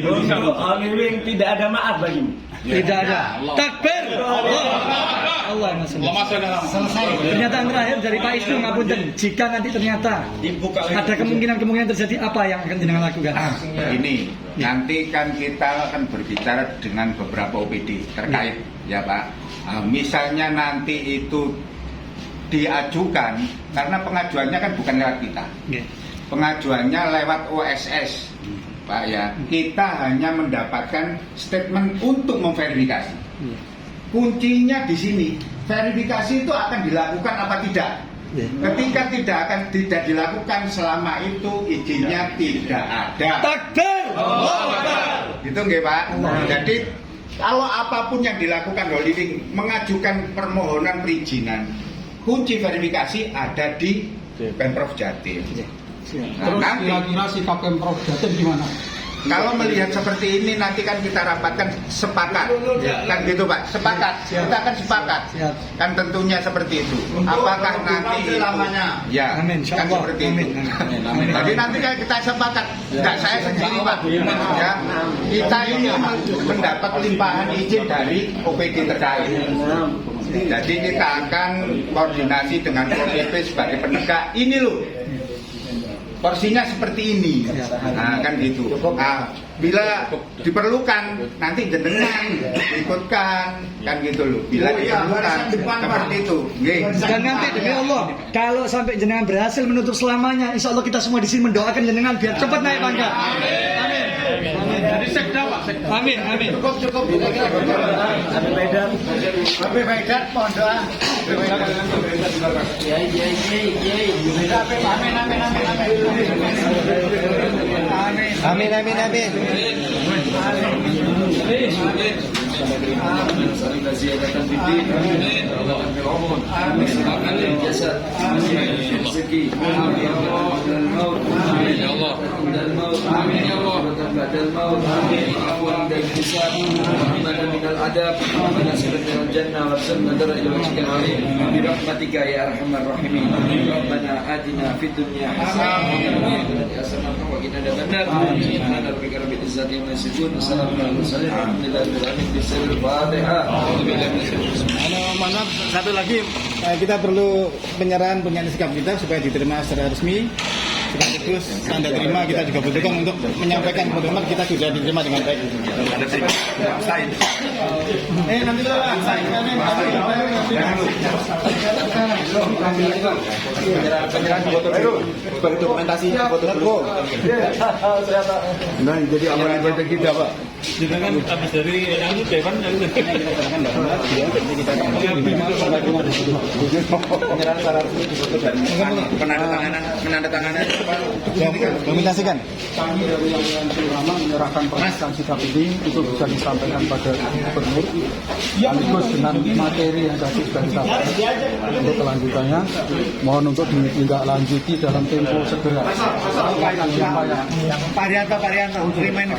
Indonesia. Holy Wing tidak ada maaf bagimu. Tidak ada. Takbir. Allah selesai. Pernyataan terakhir dari Pak Isnu ngapunten, jika nanti ternyata ada kemungkinan terjadi, apa yang akan jenengan lakukan? Ini nanti kan kita akan berbicara dengan beberapa OPD terkait ya Pak. Misalnya nanti itu diajukan karena pengajuannya kan bukan lewat kita, pengajuannya lewat OSS Pak ya. Kita hanya mendapatkan statement untuk memverifikasi. Kuncinya di sini, verifikasi itu akan dilakukan apa tidak. Ketika tidak dilakukan selama itu izinnya tidak ada. Takbir. Itu nggih Pak. Jadi kalau apapun yang dilakukan Holy Wing mengajukan permohonan perizinan, kunci verifikasi ada di Pemprov Jatim. Terus kira-kira sikap Pemprov Jatim gimana? Kalau melihat seperti ini nanti kan kita rapatkan sepakat, kan gitu Pak, sepakat. Kita akan sepakat, kan tentunya seperti itu. Apakah nanti lamanya? Ya, kan seperti itu. Jadi nanti kan kita sepakat, nggak saya sendiri Pak. Ya, kita ini mendapat limpahan izin dari OPD terkait. Jadi kita akan koordinasi dengan Pol PP sebagai penegak. Ini loh, porsinya seperti ini. Nah, kan gitu. Nah, bila diperlukan nanti jenengan ikutkan, kan gitu loh. Bila diperlukan seperti itu. Dan nanti demi Allah, kalau sampai jenengan berhasil menutup selamanya, insya Allah kita semua di sini mendoakan jenengan biar cepat naik pangkat. Amin. Dari sekda Pak. Amin. Cukup. Habib Haidar, mohon doa. Amin. Birahmatika ya arhamar rahimin. Rabbana atina fid dunya hasanah wa qina adzabannar. Subhana rabbika rabbil izzati amma yasifun. Wassalamu ala mursalin. Alhamdulillahi rabbil alamin. Bismillahirrahmanirrahim. Maaf, satu lagi kita perlu penyerahan sikap kita supaya diterima secara resmi. sekaligus tanda terima kita juga butuhkan untuk menyampaikan pengumuman kita sudah diterima dengan baik. Nanti penyerahan foto sebagai dokumentasi foto. Nah, jadi amal ibadah kita, Pak. Kita kan habis dari itu Dewan penyerahan secara resmi foto dan penandatanganan dokumentasikan. Kami dari Aliansi Ulama menyerahkan pernyataan sikap ini itu bisa disampaikan pada Gubernur sekaligus dengan materi yang tadi sudah disampaikan. Untuk kelanjutannya mohon untuk ditindaklanjuti dalam tempo segera. Pak Rianto, terima ini.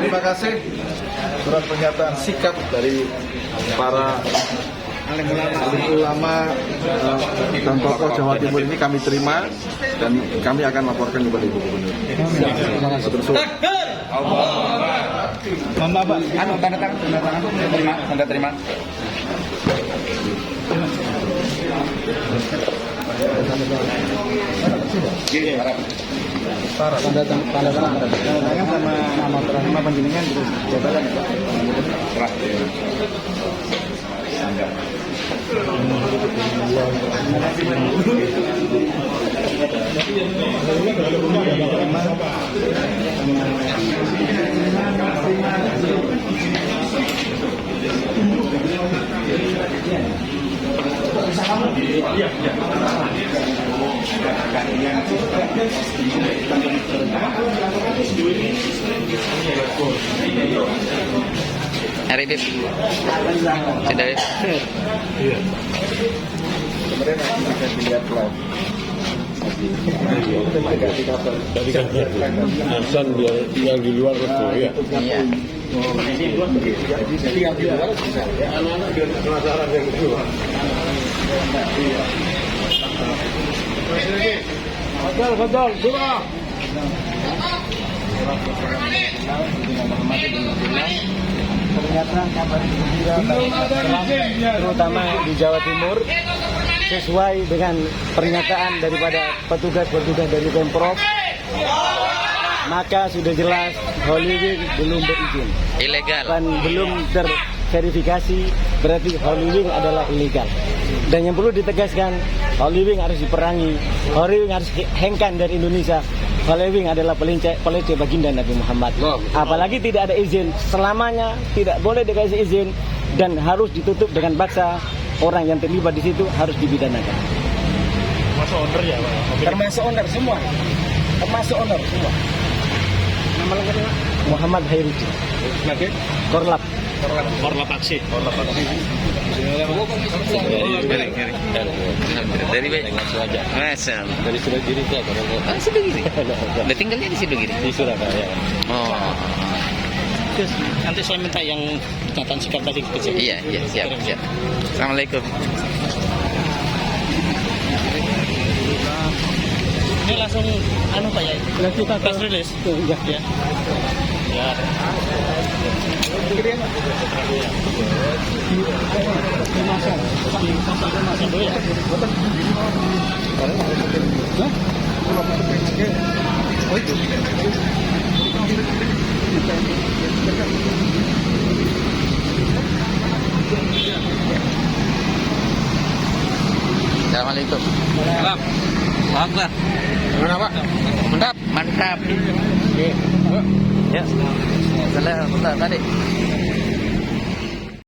Terima kasih surat pernyataan sikap dari para alim ulama dan tokoh Jawa Timur ini kami terima dan kami akan laporkan kepada Ibu Gubernur. Terima kasih. Mohon maaf, Pak. Tanda terima. Tanda tangan sama nama panjenengan terus jabatan. Hari ini sudah ya? Iya. Kemarin bisa dilihat live. Tadi kan Hasan yang di luar itu ya. Iya. Jadi yang di luar bisa. Anak-anak biar penasaran yang di luar. Betul, surah. Ternyata kabar gembira terutama di Jawa Timur sesuai dengan pernyataan daripada petugas-petugas dari Pemprov, maka sudah jelas Holy Wing belum berizin, Ilegal. dan belum terverifikasi, berarti Holy Wing adalah ilegal. Dan yang perlu ditegaskan, Holy Wing harus diperangi, Holy Wing harus hengkan dari Indonesia. Holy Wing adalah pelece baginda Nabi Muhammad. Apalagi tidak ada izin, selamanya tidak boleh dikasih izin dan harus ditutup dengan paksa. Orang yang terlibat di situ harus dipidanakan. Termasuk owner ya, Pak? Termasuk owner semua. Nama lengkapnya Muhammad Hairudin. Korlap. Korlap aksi. Dari Masa dari Sudagiri ke Sudagiri. Udah tinggalnya di Sudagiri. Di Surabaya. Oh. Terus nanti saya minta yang pernyataan sikap tadi kecil. Iya, siap. Assalamualaikum. Ini langsung Pak ya? Kita press release. Ya. Assalamualaikum. Salam. Alhamdulillah. Gimana, Pak? Mantap. Ya. Salam tadi.